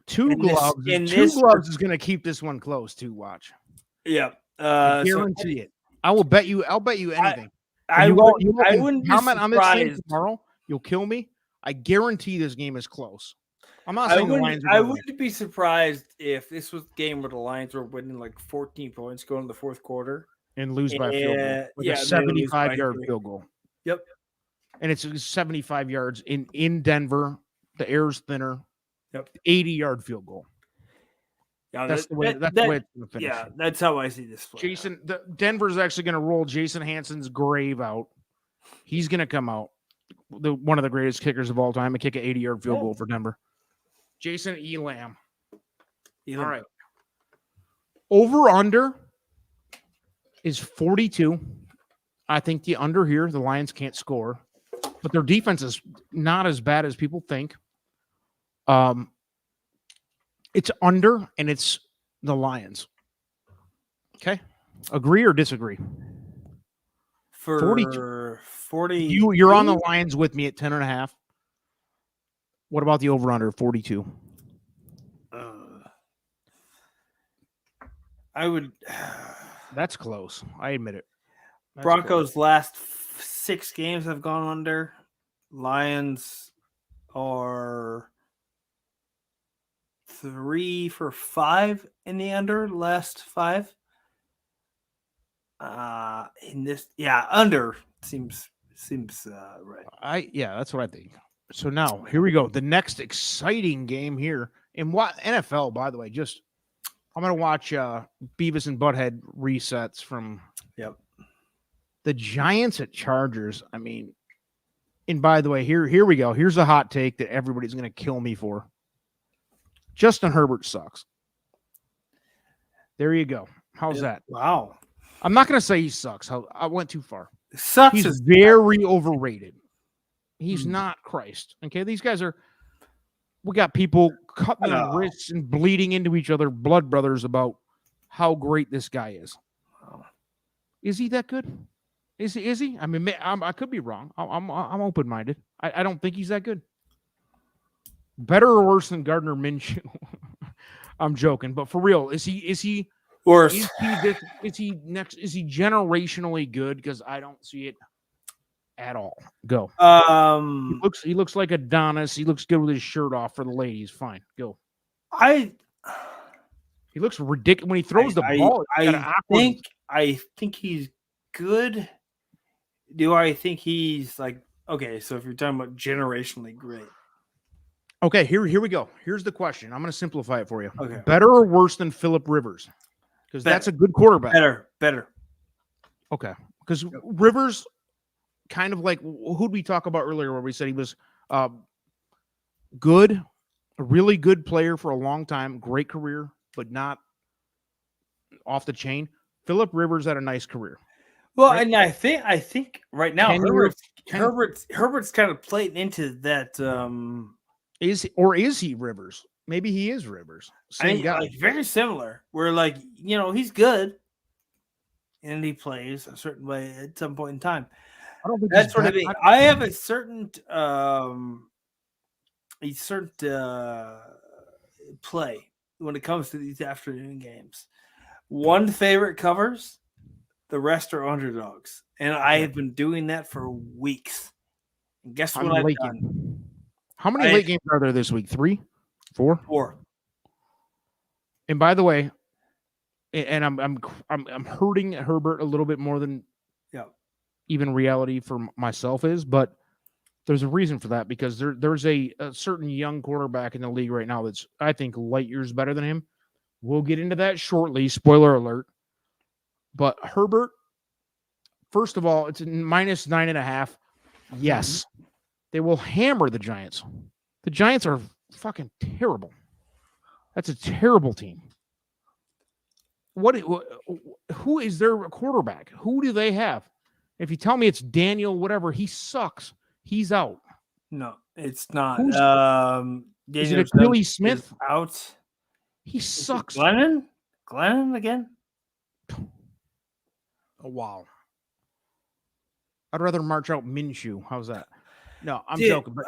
Two gloves is going to keep this one close. To watch. Yeah. I guarantee it. I'll bet you anything. I wouldn't be comment surprised. on this thing tomorrow. You'll kill me. I guarantee this game is close. I'm not saying the Lions. I wouldn't be surprised if this was the game where the Lions were winning like 14 points going to the fourth quarter and lose by a field goal. With a 75-yard field goal. Yep. And it's 75 yards in Denver. The air's thinner. Yep. 80-yard field goal. Yeah, that's the way it's going to finish. Yeah, that's how I see this play. Denver's actually going to roll Jason Hansen's grave out. He's going to come out, one of the greatest kickers of all time, and kick an 80-yard field goal for Denver. Jason Elam. All right. Over under is 42. I think the under here, the Lions can't score, but their defense is not as bad as people think. It's under, and it's the Lions. Okay. Agree or disagree? For 40. You're on the Lions with me at 10.5. What about the over-under, 42? I would. That's close. I admit it. Broncos' last 6 games have gone under. Lions are 3 for 5 in the under last 5. In this, under seems right. That's what I think. So now here we go. The next exciting game here in what NFL, by the way, I'm going to watch Beavis and Butthead resets from the Giants at Chargers. I mean, and by the way, here we go. Here's a hot take that everybody's going to kill me for. Justin Herbert sucks. There you go. How's that? Wow. I'm not going to say he sucks. I went too far. Sucks. He's very overrated. He's not Christ. Okay, these guys are. We got people cutting their wrists and bleeding into each other, blood brothers, about how great this guy is. Is he that good? Is he? I mean, I could be wrong. I'm open minded. I don't think he's that good. Better or worse than Gardner Minshew? I'm joking, but for real, is he worse? Is he generationally good? Because I don't see it at all. Go. He looks like Adonis. He looks good with his shirt off for the ladies. Fine. Go. He looks ridiculous when he throws the ball. I think he's good. Do I think he's like okay? So if you're talking about generationally great, okay. Here we go. Here's the question. I'm going to simplify it for you. Okay. Better or worse than Phillip Rivers? Because that's a good quarterback. Better. Okay. Because Rivers, kind of like who'd we talk about earlier, where we said he was good, a really good player for a long time, great career, but not off the chain. Phillip Rivers had a nice career. Well, right? And I think right now Herbert's kind of played into that. Is he Rivers? Maybe he is Rivers. Same guy. Like, very similar. Where he's good, and he plays a certain way at some point in time. I don't think that's sort of it. I have a certain play when it comes to these afternoon games. One favorite covers, the rest are underdogs, and I have been doing that for weeks. And guess what I've done? How many late games are there this week? 3, 4, 4. And by the way, and I'm hurting Herbert a little bit more than even reality for myself is, but there's a reason for that because there's a certain young quarterback in the league right now that's I think light years better than him. We'll get into that shortly. Spoiler alert. But Herbert, first of all, it's minus 9.5. Yes, they will hammer the Giants. The Giants are fucking terrible. That's a terrible team. Who is their quarterback? Who do they have? If you tell me it's Daniel, whatever, he sucks. He's out. No, it's not. Is it Achilles Smith? Out. He sucks. Glennon again? Oh, wow. I'd rather march out Minshew. How's that? No, I'm joking. But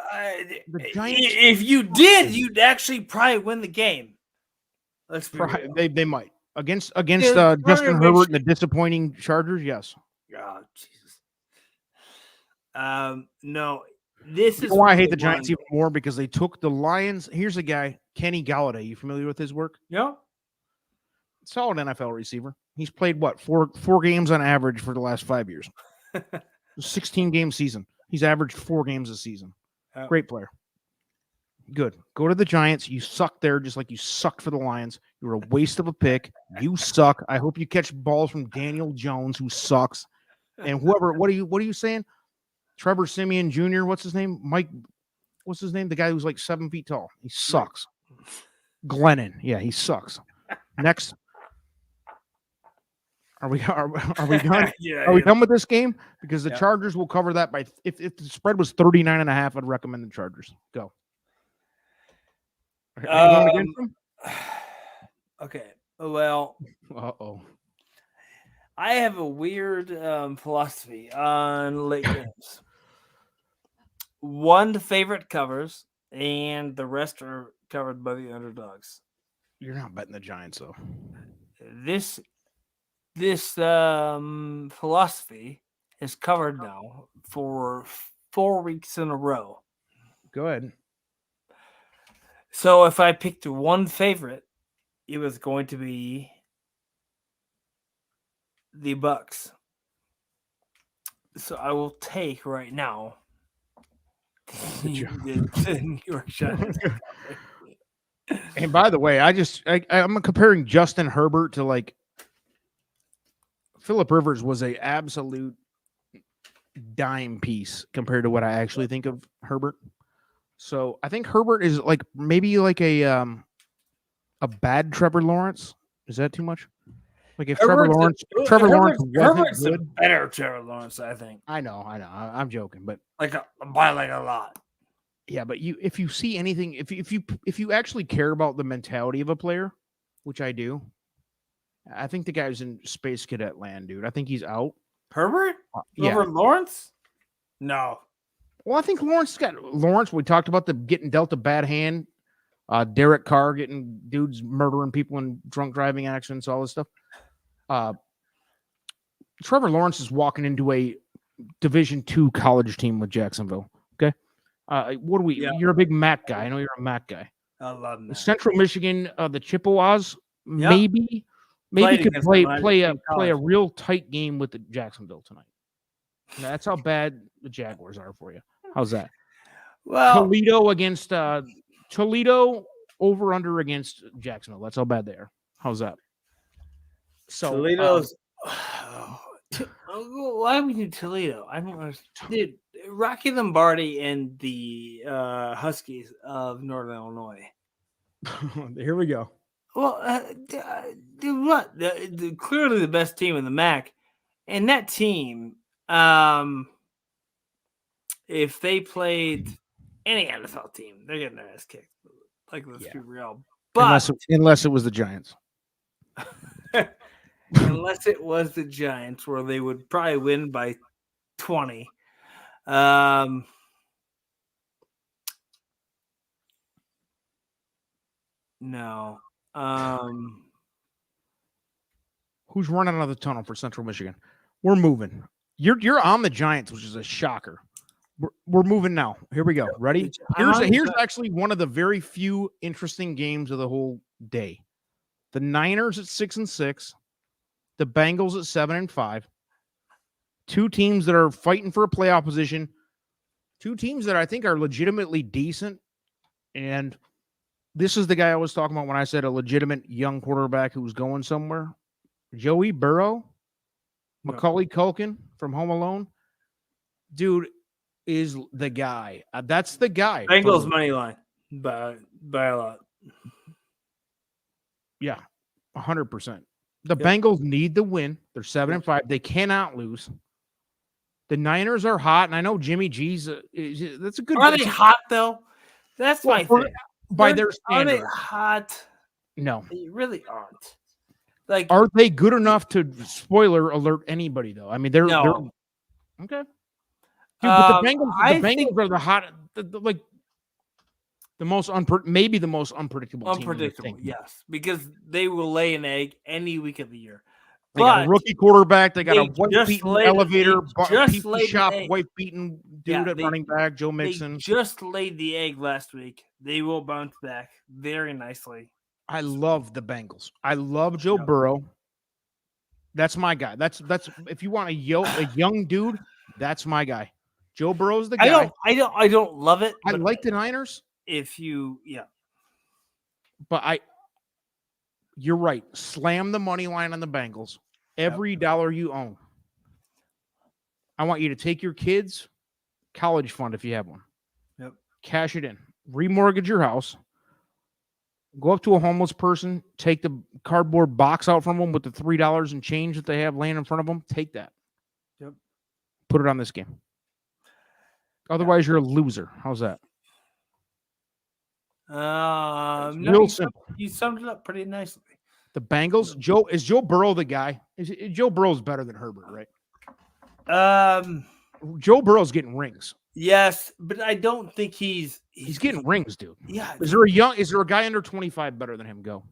the Giants, if you did, you'd actually probably win the game. Let's be real. They might. Against Justin Herbert and the disappointing Chargers, yes. Oh, Jesus. No, this is why I hate the Giants even more because they took the Lions. Here's a guy, Kenny Galladay. You familiar with his work? Yeah. Solid NFL receiver. He's played four games on average for the last 5 years. 16-game season. He's averaged 4 games a season. Oh. Great player. Good. Go to the Giants. You suck there just like you sucked for the Lions. You were a waste of a pick. You suck. I hope you catch balls from Daniel Jones, who sucks. And whoever, what are you saying? Trevor Siemian Jr., what's his name? Mike, what's his name? The guy who's like 7 feet tall. He sucks. Glennon. Yeah, he sucks. Next. Are we done? Are we done with this game? Because the Chargers will cover that by if the spread was 39.5, I'd recommend the Chargers. Go. Okay. Well. Uh-oh. I have a weird philosophy on late games. One favorite covers, and the rest are covered by the underdogs. You're not betting the Giants, though. This philosophy is covered now for 4 weeks in a row. Go ahead. So if I picked one favorite, it was going to be the Bucks. So I will take right now the New York Giants. And by the way, I'm comparing Justin Herbert to like Phillip Rivers was a absolute dime piece compared to what I actually think of Herbert. So I think Herbert is like maybe like a bad Trevor Lawrence. Is that too much? Like if Trevor Lawrence wasn't Herbert's a good, better Trevor Lawrence, I think. I know. I'm joking, but By like a lot. yeah, but if you see anything, if you actually care about the mentality of a player, which I do, I think the guy's in space cadet land, dude. I think he's out. Herbert Yeah. over Lawrence? No. Well, I think Lawrence. We talked about the getting dealt a bad hand. Derek Carr getting dudes murdering people in drunk driving accidents, all this stuff. Trevor Lawrence is walking into a Division II college team with Jacksonville. Okay. What do we? Yeah. You're a big MAC guy. I know you're a MAC guy. I love that. Central Michigan, the Chippewas, Yep. maybe Played could against play them when I play was a in play a college. real tight game with the Jacksonville tonight. That's how bad the Jaguars are for you. How's that? Well, Toledo against Toledo over under against Jacksonville. That's how bad they are. How's that? So Toledo's. Why would we do Toledo? I don't understand. Dude, Rocky Lombardi and the Huskies of Northern Illinois. here we go. Well, dude, what? Clearly the best team in the MAC, and that team, if they played any NFL team, they're getting their ass kicked. Like, let's be real. But Unless it was the Giants. unless it was the Giants, where they would probably win by 20. No. Who's running out of the tunnel for Central Michigan? We're moving. You're on the Giants, which is a shocker. We're moving now. Here we go. Ready? Here's actually one of the very few interesting games of the whole day. The Niners at 6-6, the Bengals at 7-5. Two teams that are fighting for a playoff position. Two teams that I think are legitimately decent. And this is the guy I was talking about when I said a legitimate young quarterback who's going somewhere. Joey Burrow, Macaulay Culkin from Home Alone. Dude is the guy. That's the guy. Bengals money line by a lot. Yeah, 100%. The Bengals need the win. They're 7-5. They cannot lose. The Niners are hot, and I know Jimmy G's. That's a good. Are they hot though? That's my thing. By their standards, are they hot? No, they really aren't. Like, are they good enough to spoiler alert anybody though? I mean, they're okay. Dude, but the Bengals are the hot, like the most maybe the most unpredictable. Unpredictable, yes, because they will lay an egg any week of the year. They got a rookie quarterback. They got a wife-beaten elevator, pizza shop, wife-beaten dude at running back, Joe Mixon. They just laid the egg last week. They will bounce back very nicely. I love the Bengals. I love Joe Burrow. That's my guy. That's if you want a young dude, that's my guy. Joe Burrow's the guy. I don't love it. I like the Niners. But you're right. Slam the money line on the Bengals. Every dollar you own. I want you to take your kids' college fund if you have one. Yep. Cash it in. Remortgage your house. Go up to a homeless person. Take the cardboard box out from them with the $3 and change that they have laying in front of them. Take that. Yep. Put it on this game. Otherwise, you're a loser. How's that? Real simple. You summed it up pretty nicely. The Bengals. Joe Burrow the guy? Joe Burrow's better than Herbert, right? Joe Burrow's getting rings. Yes, but I don't think he's getting rings, dude. Yeah. Is there a guy under 25 better than him? Go.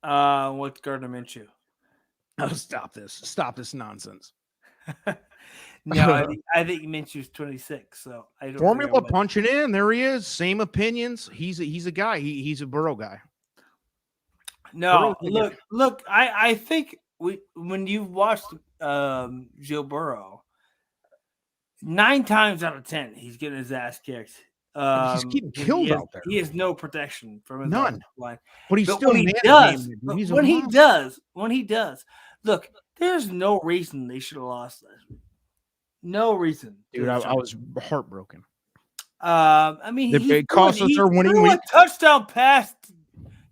What's Gardner Minshew? Oh, stop this nonsense. No, I think Minshew's 26. So I don't. Formula punching in. There he is. Same opinions. He's a guy. He's a Burrow guy. No, look. I think when you've watched Joe Burrow, 9 times out of 10 he's getting his ass kicked. He's getting killed out there. He has no protection from his none. line. But he's still when he does. Look, there's no reason they should have lost last week. No reason, dude. I was heartbroken. I mean, it cost us our winning week. A touchdown pass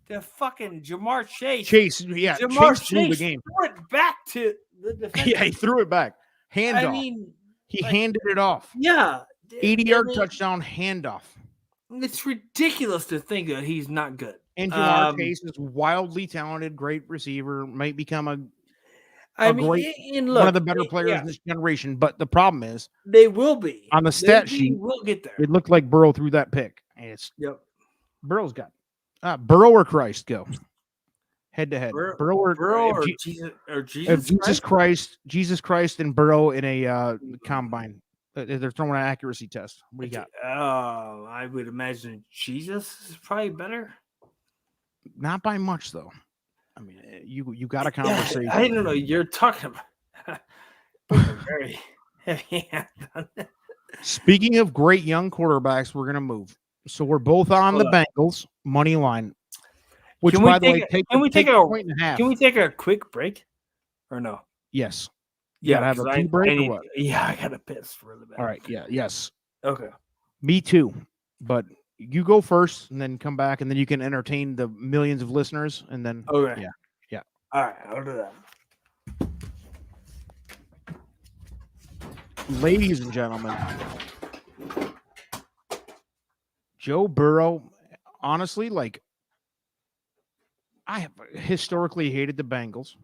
The fucking Jamar Chase. Chase threw the game. Threw it back to the defense. Yeah, he threw it back. Handoff. I mean, he handed it off. Yeah. 80-yard touchdown handoff. It's ridiculous to think that he's not good. And Jamar Chase is wildly talented, great receiver, might become one of the better players in this generation. But the problem is they will be on the stat sheet. We'll get there. It looked like Burrow threw that pick. And Burrow's got Burrow or Christ go head to head. Burrow or Jesus Christ. Jesus Christ and Burrow in a combine. They're throwing an accuracy test. What do you got? I would imagine Jesus is probably better. Not by much, though. I mean, you got a conversation. I don't know. You're talking about very heavy hand on that. Speaking of great young quarterbacks, we're going to move. So we're both on the Bengals money line. Which, by the way, can we take a quick break or no? Yes. You gotta have a pee break or what? Yeah, I gotta piss really bad. All right. Yeah. Yes. Okay. Me too. But you go first, and then come back, and then you can entertain the millions of listeners, and then. Okay. Yeah. All right. I'll do that. Ladies and gentlemen, Joe Burrow. Honestly, I have historically hated the Bengals.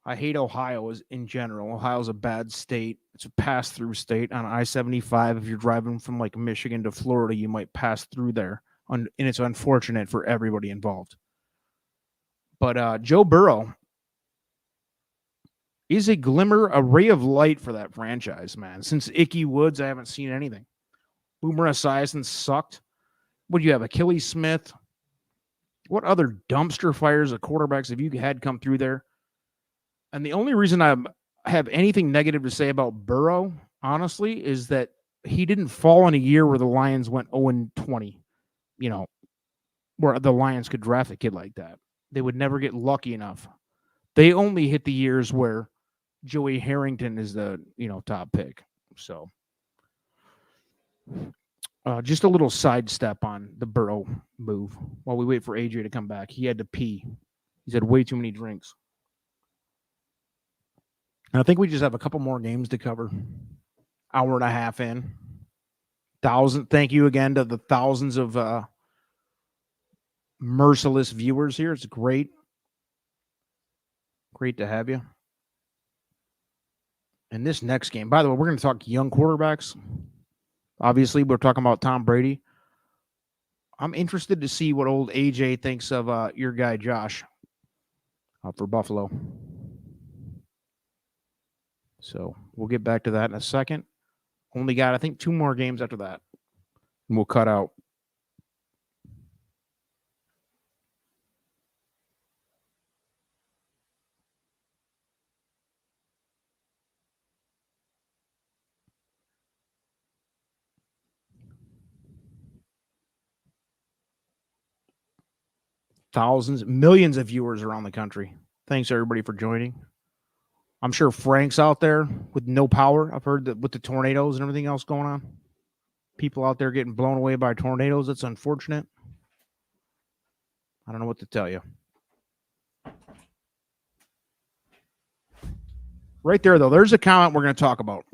I hate Ohio in general. Ohio's a bad state. It's a pass-through state on I-75. If you're driving from Michigan to Florida, you might pass through there, and it's unfortunate for everybody involved. But Joe Burrow is a ray of light for that franchise, man. Since Ickey Woods, I haven't seen anything. Boomer Esiason sucked. What do you have, Achilles Smith? What other dumpster fires of quarterbacks have you had come through there? And the only reason I have anything negative to say about Burrow, honestly, is that he didn't fall in a year where the Lions went 0-20, where the Lions could draft a kid like that. They would never get lucky enough. They only hit the years where Joey Harrington is the, top pick. So just a little sidestep on the Burrow move while we wait for AJ to come back. He had to pee. He's had way too many drinks. And I think we just have a couple more games to cover. Hour and a half in. Thank you again to the thousands of merciless viewers here. It's great. Great to have you. And this next game, by the way, we're going to talk young quarterbacks. Obviously, we're talking about Tom Brady. I'm interested to see what old AJ thinks of your guy, Josh, for Buffalo. So we'll get back to that in a second. Only got, I think, 2 more games after that. And we'll cut out. Millions of viewers around the country. Thanks, everybody, for joining. I'm sure Frank's out there with no power. I've heard that with the tornadoes and everything else going on. People out there getting blown away by tornadoes. That's unfortunate. I don't know what to tell you. Right there, though, there's a comment we're going to talk about.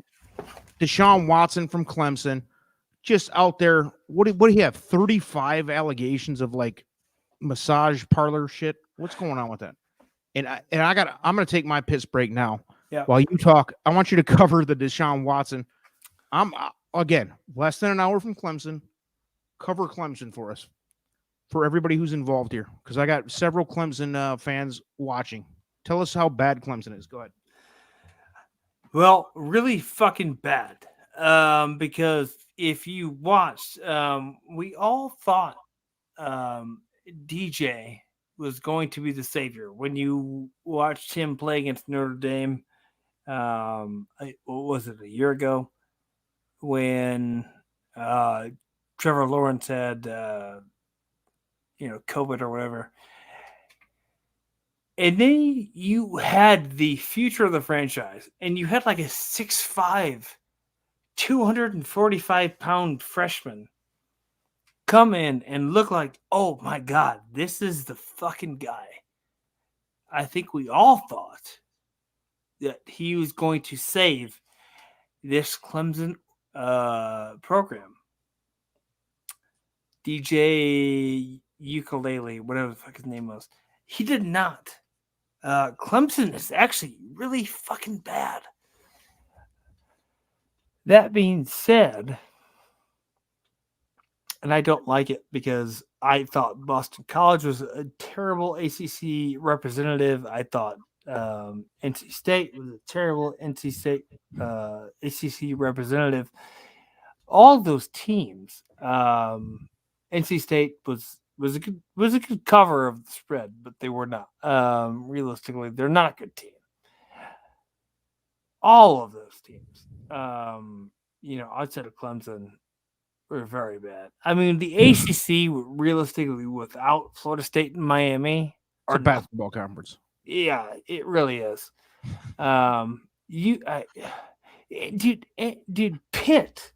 Deshaun Watson from Clemson, just out there. What do you have? 35 allegations of massage parlor shit. What's going on with that? I'm going to take my piss break now. Yeah. While you talk, I want you to cover the Deshaun Watson. I'm again less than an hour from Clemson. Cover Clemson for us, for everybody who's involved here, because I got several Clemson fans watching. Tell us how bad Clemson is. Go ahead. Well, really fucking bad. Because if you watched, we all thought DJ was going to be the savior. When you watched him play against Notre Dame, what was it, a year ago, when Trevor Lawrence had COVID or whatever. And then you had the future of the franchise, and you had a 6'5", 245-pound freshman come in and look like, oh my God, this is the fucking guy. I think we all thought that he was going to save this Clemson program. DJ Ukulele, whatever the fuck his name was. He did not. Clemson is actually really fucking bad. That being said, and I don't like it because I thought Boston College was a terrible ACC representative. I thought NC State was a terrible ACC representative. All those teams, NC State was a good cover of the spread, but they were not. Realistically, they're not a good team. All of those teams, outside of Clemson, were very bad. I mean, the ACC, realistically, without Florida State and Miami, It's a basketball conference. Yeah, it really is. Dude, Pitt.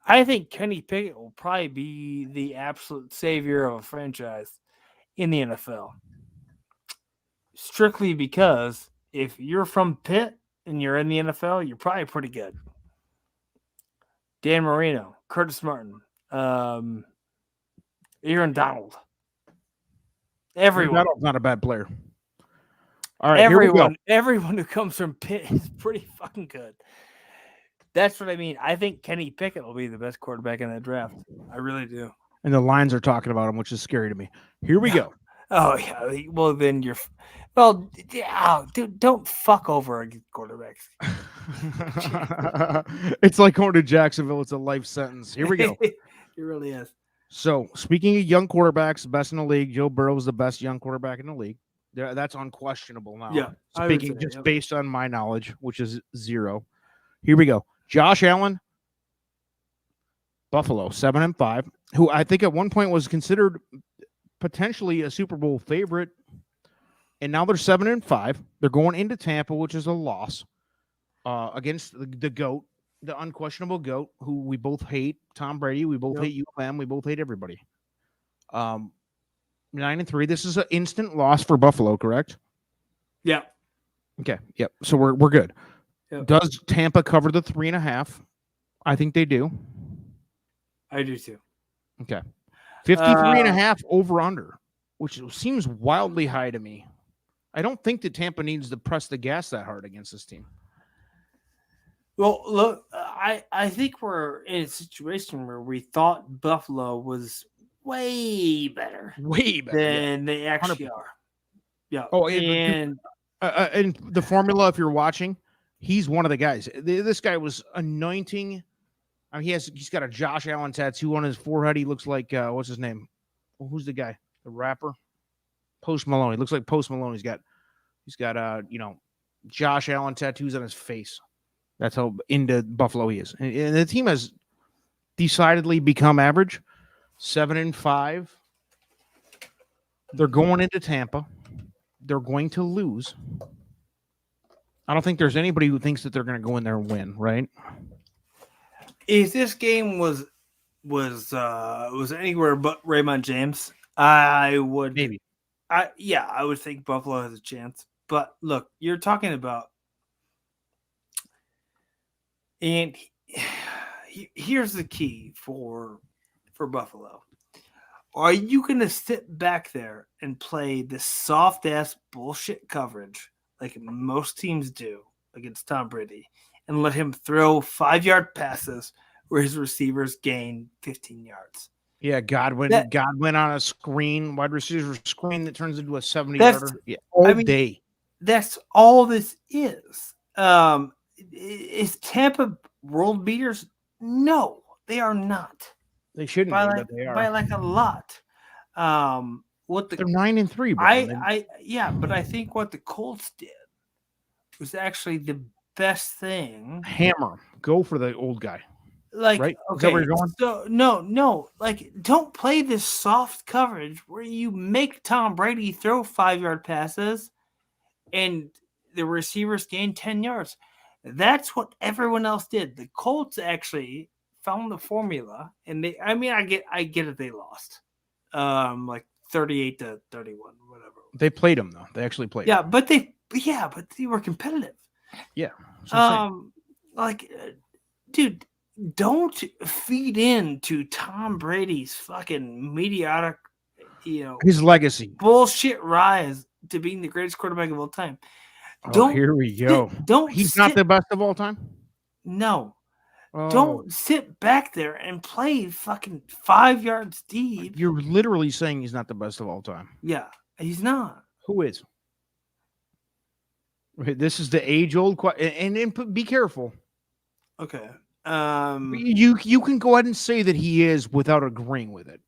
I think Kenny Pickett will probably be the absolute savior of a franchise in the NFL. Strictly because if you're from Pitt and you're in the NFL, you're probably pretty good. Dan Marino, Curtis Martin, Aaron Donald. Everyone. Aaron Donald's not a bad player. All right, everyone who comes from Pitt is pretty fucking good. That's what I mean. I think Kenny Pickett will be the best quarterback in that draft. I really do. And the Lions are talking about him, which is scary to me. Here we go. Oh, yeah. Well, then dude, don't fuck over against quarterbacks. It's like going to Jacksonville. It's a life sentence. Here we go. It really is. So, speaking of young quarterbacks, best in the league, Joe Burrow is the best young quarterback in the league. That's unquestionable now. Yeah. Speaking based on my knowledge, which is 0. Here we go. Josh Allen, Buffalo, 7-5, who I think at one point was considered potentially a Super Bowl favorite, and now they're 7-5. They're going into Tampa, which is a loss against the GOAT, the unquestionable GOAT, who we both hate, Tom Brady. We both hate UM. We both hate everybody. 9-3. This is an instant loss for Buffalo, correct? Yeah. Okay. Yep. So we're good. Yep. Does Tampa cover the 3.5? I think they do. I do too. Okay. 53.5 over under, which seems wildly high to me. I don't think that Tampa needs to press the gas that hard against this team. Well, look, I think we're in a situation where we thought Buffalo was way better than they actually 100%. are. Yeah. Oh, and the formula, if you're watching, he's one of the guys. This guy was anointing. I mean, he's got a Josh Allen tattoo on his forehead. He looks like what's his name? Well, who's the guy? The rapper? Post Malone. He looks like Post Malone. He's got Josh Allen tattoos on his face. That's how into Buffalo he is. And the team has decidedly become average. 7-5. They're going into Tampa. They're going to lose. I don't think there's anybody who thinks that they're going to go in there and win, right? If this game was anywhere but Raymond James, I would maybe. I would think Buffalo has a chance. But look, you're talking about, and here's the key for Buffalo. Are you going to sit back there and play this soft ass bullshit coverage like most teams do against Tom Brady and let him throw 5-yard passes where his receivers gain 15 yards? Yeah, Godwin on a screen, wide receiver screen that turns into a 70-yarder. Yeah, all day. That's all this is. Is Tampa world beaters? No, they are not. They shouldn't be, but they are. By like a lot. They're 9-3, bro. But I think what the Colts did was actually the best thing. Hammer. Go for the old guy. Like, right? Okay, is that where you're going? So no. Like, don't play this soft coverage where you make Tom Brady throw 5-yard passes and the receivers gain 10 yards. That's what everyone else did. The Colts actually found the formula, and I get it. They lost, like 38-31, whatever. They played them though. They actually played. Yeah, them. but they were competitive. Yeah. Dude, don't feed into Tom Brady's fucking idiotic, his legacy, bullshit rise to being the greatest quarterback of all time. Here we go. He's not the best of all time. No. Don't sit back there and play fucking 5 yards deep. You're literally saying he's not the best of all time. Yeah, he's not. Who is? This is the age-old question, and be careful. Okay. You can go ahead and say that he is without agreeing with it,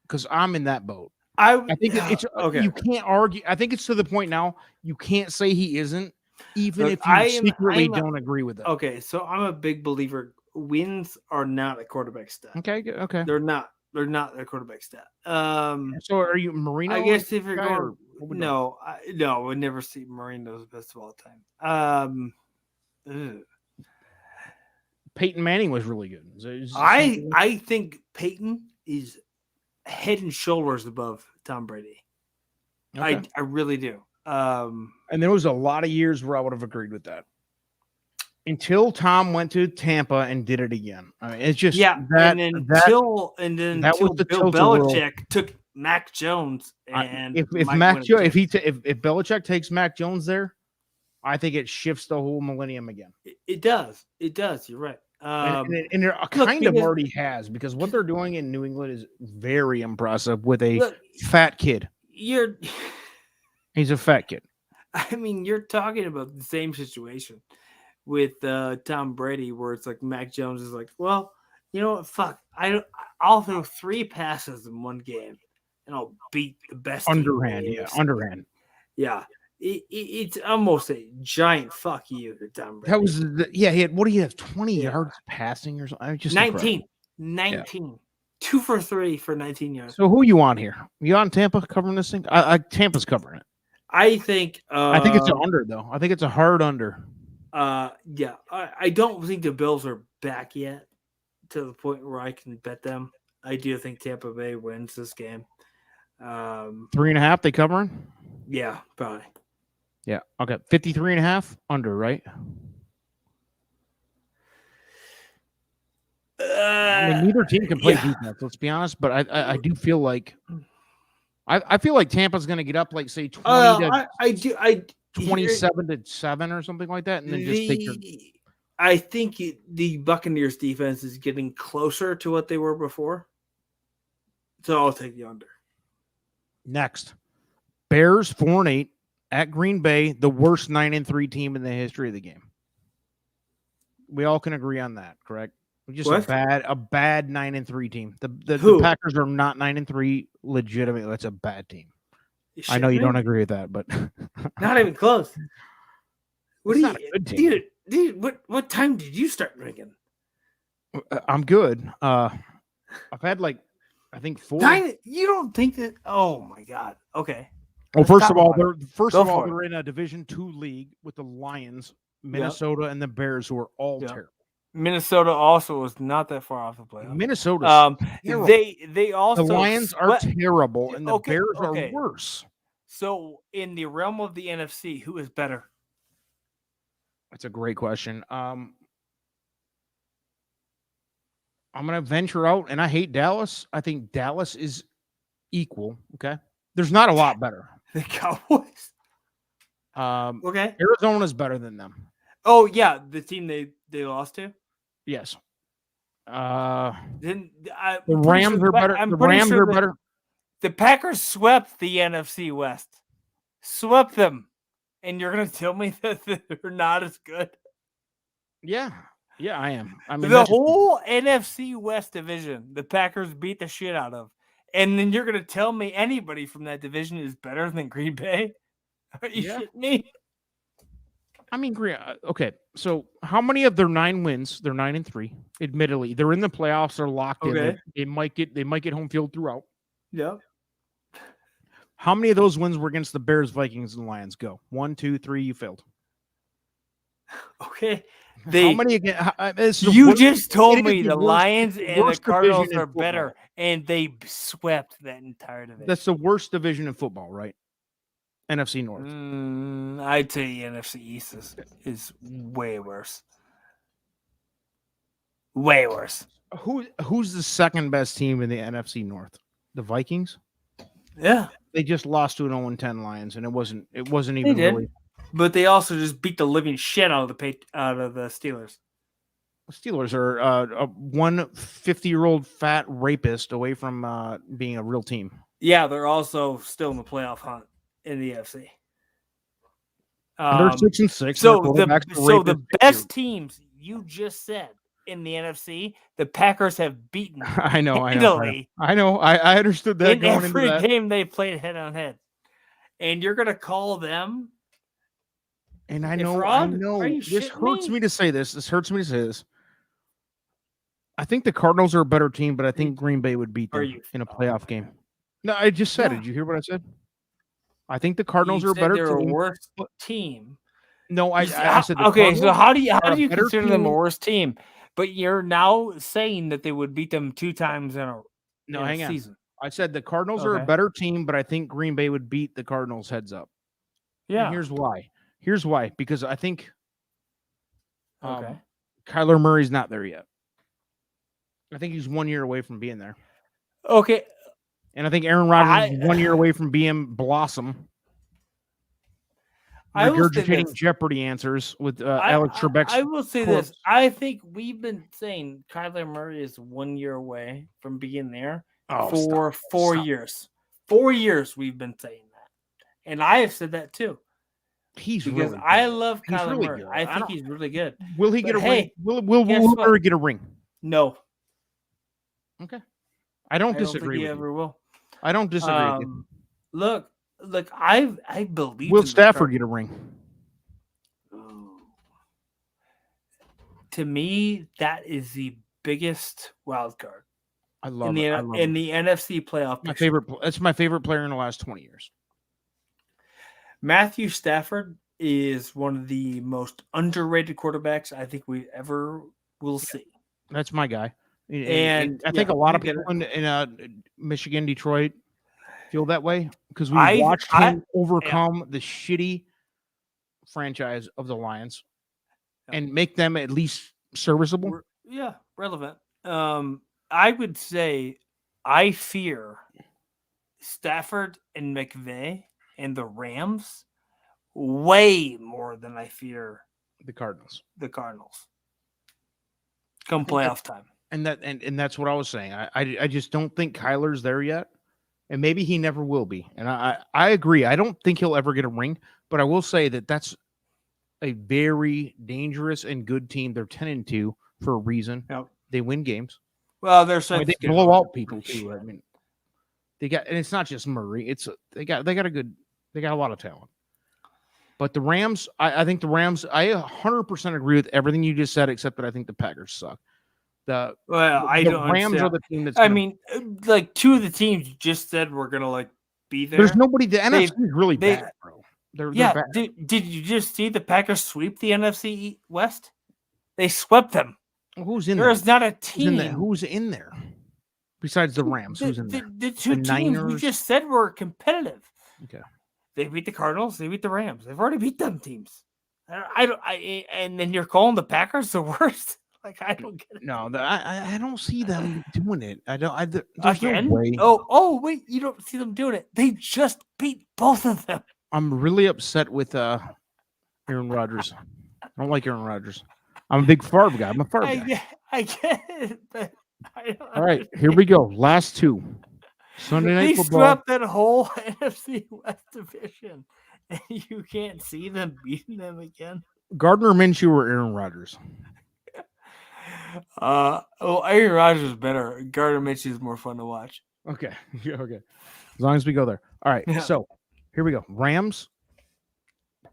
because I'm in that boat. I think it's okay. You can't argue. I think it's to the point now you can't say he isn't, even if you secretly don't agree with it. Okay, so I'm a big believer. Wins are not a quarterback stat. Okay. They're not a quarterback stat. So are you Marino? I guess if you're going, I would never see Marino as best of all time. Peyton Manning was really good. I think Peyton is head and shoulders above Tom Brady. Okay. I really do. And there was a lot of years where I would have agreed with that. Until Tom went to Tampa and did it again. I mean, it's just until Bill Belichick took Mac Jones and if Belichick takes Mac Jones there, I think it shifts the whole millennium again. It does. You're right. And it kind of already has, because what they're doing in New England is very impressive with a fat kid. He's a fat kid. I mean, you're talking about the same situation with Tom Brady, where it's like Mac Jones is like, well, you know what? Fuck, I'll throw 3 passes in one game, and I'll beat the best. Underhand. Yeah. It's almost a giant fuck you to Tom Brady. That was he had, what do you have, 20 yards passing or something? Just 19. 2 for 3 for 19 yards. So who you on here? You on Tampa covering this thing? Tampa's covering it. I think it's an under though. I think it's a hard under. Yeah. I don't think the Bills are back yet to the point where I can bet them. I do think Tampa Bay wins this game. 3.5 they covering? Yeah, probably. Yeah. Okay. 53.5 under, right? I mean, neither team can play defense. Let's be honest, but I do feel like I feel like Tampa's going to get up, like say 27-7 or something like that, and then just take. I think the Buccaneers defense is getting closer to what they were before, so I'll take the under. Next, Bears 4-8 at Green Bay, the worst 9-3 team in the history of the game. We all can agree on that, correct? Just a bad 9-3 team. The Packers are not 9-3 legitimately. That's a bad team. I know you don't agree with that, but not even close. What not a good team. Dude, what time did you start drinking? I'm good. I've had I think 4. You don't think that? Oh my god. Okay. Well, first of all, they're in a Division II league with the Lions, Minnesota, and the Bears, who are all terrible. Minnesota also was not that far off the playoff. Minnesota, they also the Lions are terrible, and the Bears are worse. So, in the realm of the NFC, who is better? That's a great question. I'm going to venture out, and I hate Dallas. I think Dallas is equal. Okay, there's not a lot better. The Cowboys. Okay. Arizona's better than them. Oh yeah, the team they lost to. Yes. The Rams are better. The Rams are better. The Packers swept the NFC West. Swept them. And you're going to tell me that they're not as good? Yeah. Yeah, I am. I mean, the whole NFC West division, the Packers beat the shit out of. And then you're going to tell me anybody from that division is better than Green Bay? Are you shitting me? I mean, okay. So, how many of their 9 wins? They're 9-3. Admittedly, they're in the playoffs. They're locked in. They might get home field throughout. Yeah. How many of those wins were against the Bears, Vikings, and Lions? Go 1, 2, 3. You failed. Okay. How many again? You just told me the worst- Lions it's the and the worst Cardinals division in are better, football. and they swept that entire division. That's the worst division in football, right? NFC North. I'd say the NFC East is way worse. Way worse. Who's the second best team in the NFC North? The Vikings. Yeah, They just lost to an 0-10 Lions, and it wasn't they even did. really. But they also just beat the living shit out of the Steelers. Steelers are a 150-year-old fat rapist away from being a real team. Yeah, they're also still in the playoff hunt in the NFC. They're 6-6. So the best teams you just said in the NFC, the Packers have beaten. I know. I understood that in going every into that. game they played head on head, and you're gonna call them. And I If know. Rod, are you This shitting hurts me? me to say this. This hurts me to say this. I think the Cardinals are a better team, but I think Green Bay would beat Are them you- in a playoff game. No, I just said it. Yeah. Did you hear what I said? I think the Cardinals You are a said better they're team. a worse team. No, I You said the okay. So Cardinals how are do you a better consider them a team. worse team? But you're now saying that they would beat them 2 times in a hang on. season. I said the Cardinals are a Okay. better team, but I think Green Bay would beat the Cardinals heads up. Yeah. And here's why. Because I think Okay. Kyler Murray's not there yet. I think he's 1 year away from being there. Okay. And I think Aaron Rodgers is 1 year away from being Blossom. I will say Regurgitating this. Jeopardy answers with Alex Trebek's. I will say corpse. this. I think we've been saying Kyler Murray is 1 year away from being there for 4 years. 4 years we've been saying that. And I have said that too. He's Because really I good. love He's Kyler really Murray. good. I think he's really good. Will he get a ring? Will guess Murray what? get a ring? No. Okay. I don't I don't disagree think he with ever you. will. I don't disagree with you. Look, I believe. Will in the Stafford get a ring? Ooh. To me, that is the biggest wild card I love in the it. I love in it. the NFC playoff. My picture. favorite. That's my favorite player in the last 20 years. Matthew Stafford is one of the most underrated quarterbacks I think we ever will see. That's my guy. And I think a lot of you get people in Michigan, Detroit feel that way because we I- watched I- him overcome the shitty franchise of the Lions and make them at least serviceable. Yeah, relevant. I would say I fear Stafford and McVay and the Rams way more than I fear The Cardinals. the Cardinals. Come playoff time. And that's what I was saying. I just don't think Kyler's there yet. And maybe he never will be. And I agree. I don't think he'll ever get a ring, but I will say that that's a very dangerous and good team. They're 10-2 for a reason. Yep. They win games. Well, they're I mean, they blow out people too. I mean, they got, and it's not just Murray. It's they got a lot of talent. But the Rams, I think the Rams, I 100% agree with everything you just said, except that I think the Packers suck. I the don't Rams understand. are the team that's. I mean, like 2 of the teams you just said were gonna be there. There's nobody. The NFC is really bad, bro. They're bad. Did you just see the Packers sweep the NFC West? They swept them. Who's in there? There's not a team. Who's in there? Besides the Rams, who's in there? The 2 teams we Niners? just said were competitive. Okay. They beat the Cardinals. They beat the Rams. They've already beat them teams. And then you're calling the Packers the worst. I don't get it. No, I don't see them doing it. I don't. There's Again? no way. Oh, wait! You don't see them doing it. They just beat both of them. I'm really upset with Aaron Rodgers. I don't like Aaron Rodgers. I'm a big Favre guy. I'm a Favre guy. I get it, but All right, here we go. Last 2. Sunday Night They Football. swept that whole NFC West division, and you can't see them beating them again. Gardner Minshew or Aaron Rodgers? Aaron Rodgers is better. Gardner Minshew is more fun to watch. Okay. Okay. As long as we go there. All right. Yeah. So here we go. Rams,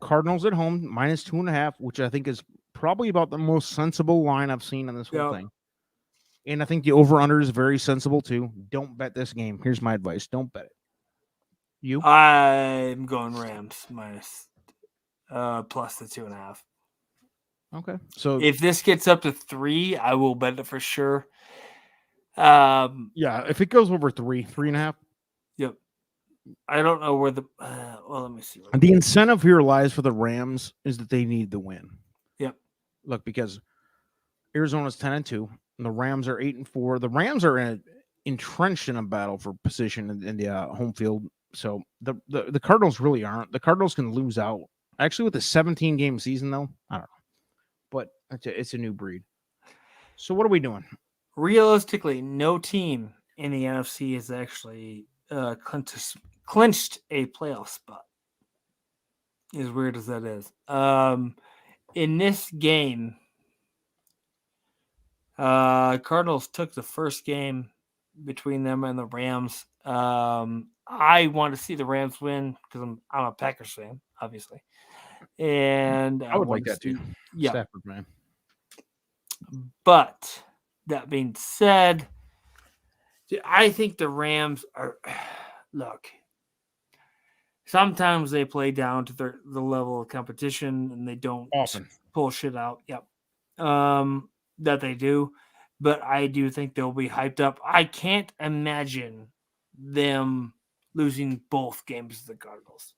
Cardinals at home, -2.5, which I think is probably about the most sensible line I've seen on this whole thing. And I think the over-under is very sensible too. Don't bet this game. Here's my advice. Don't bet it. You? I'm going Rams minus plus the 2.5. Okay. So If this gets up to 3, I will bet it for sure. yeah, if it goes over 3.5. Yep. I don't know where the well, let me see. The incentive here lies for the Rams is that they need the win. Yep. Look, because Arizona's 10-2, and the Rams are 8-4. The Rams are entrenched in a battle for position in the home field. So the Cardinals really aren't. The Cardinals can lose out. Actually, with a 17-game season, though, I don't know. But it's a new breed. So what are we doing? Realistically, no team in the NFC has actually clinched a playoff spot. As weird as that is. In this game, Cardinals took the first game between them and the Rams. I want to see the Rams win because I'm a Packers fan, obviously. And I would like that too. Yeah. Stafford, man. But that being said, I think the Rams are look. Sometimes they play down to the level of competition and they don't Often pull shit out. Yep. That they do. But I do think they'll be hyped up. I can't imagine them losing both games to the Cardinals.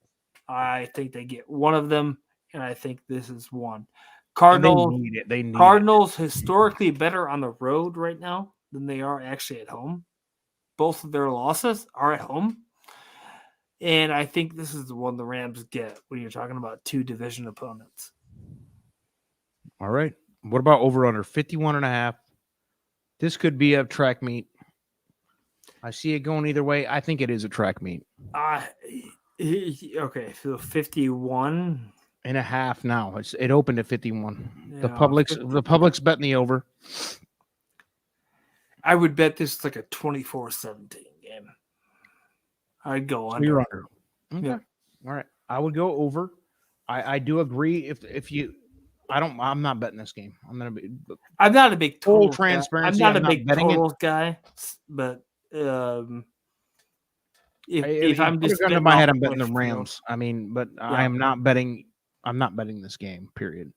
I think they get one of them, and I think this is one. Cardinals need it. They need Cardinals historically better on the road right now than they are actually at home. Both of their losses are at home. And I think this is the one the Rams get when you're talking about 2 division opponents. All right. What about over under 51.5? This could be a track meet. I see it going either way. I think it is a track meet. Okay, so 51.5 now. It opened at 51. Yeah, the public's betting the over. I would bet this is like a 24-17 game. I'd go under. You're under. Okay. Yeah. All right. I would go over. I do agree. If you, I'm not betting this game. I'm not a big full total transparency. I'm not a big totals it. guy, but if I'm just gun to my head, I'm betting the field. Rams. I mean, but Yeah. I'm not betting this game. Period.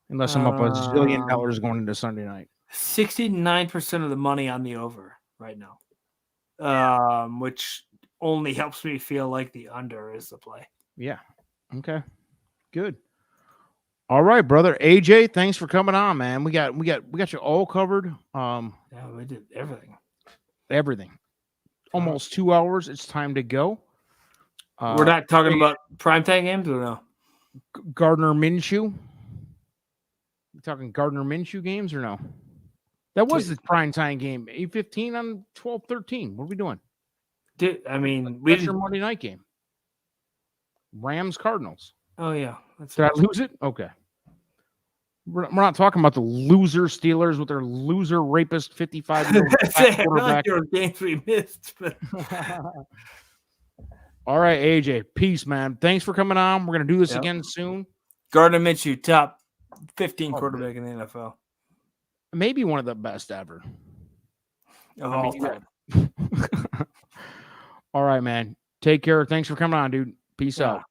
Unless I'm up $1 zillion going into Sunday night. 69% of the money on the over right now, which only helps me feel like the under is the play. Yeah. Okay. Good. All right, brother. AJ, thanks for coming on, man. We got you all covered. Yeah, we did everything. Everything. Almost 2 hours. It's time to go. We're not talking about primetime games or no? Gardner Minshew. You talking Gardner Minshew games or no? That was the primetime game. 8:15 on 12:13. What are we doing? Dude, I mean, That's your Monday night game. Rams Cardinals. Oh yeah. Did I lose it? Okay. We're not talking about the loser Steelers with their loser rapist 55-year-old quarterback. Your games we missed. But... All right, AJ. Peace, man. Thanks for coming on. We're gonna do this again soon. Gardner Minshew, top 15 quarterback in the NFL. Maybe one of the best ever. All time. All right, man. Take care. Thanks for coming on, dude. Peace out.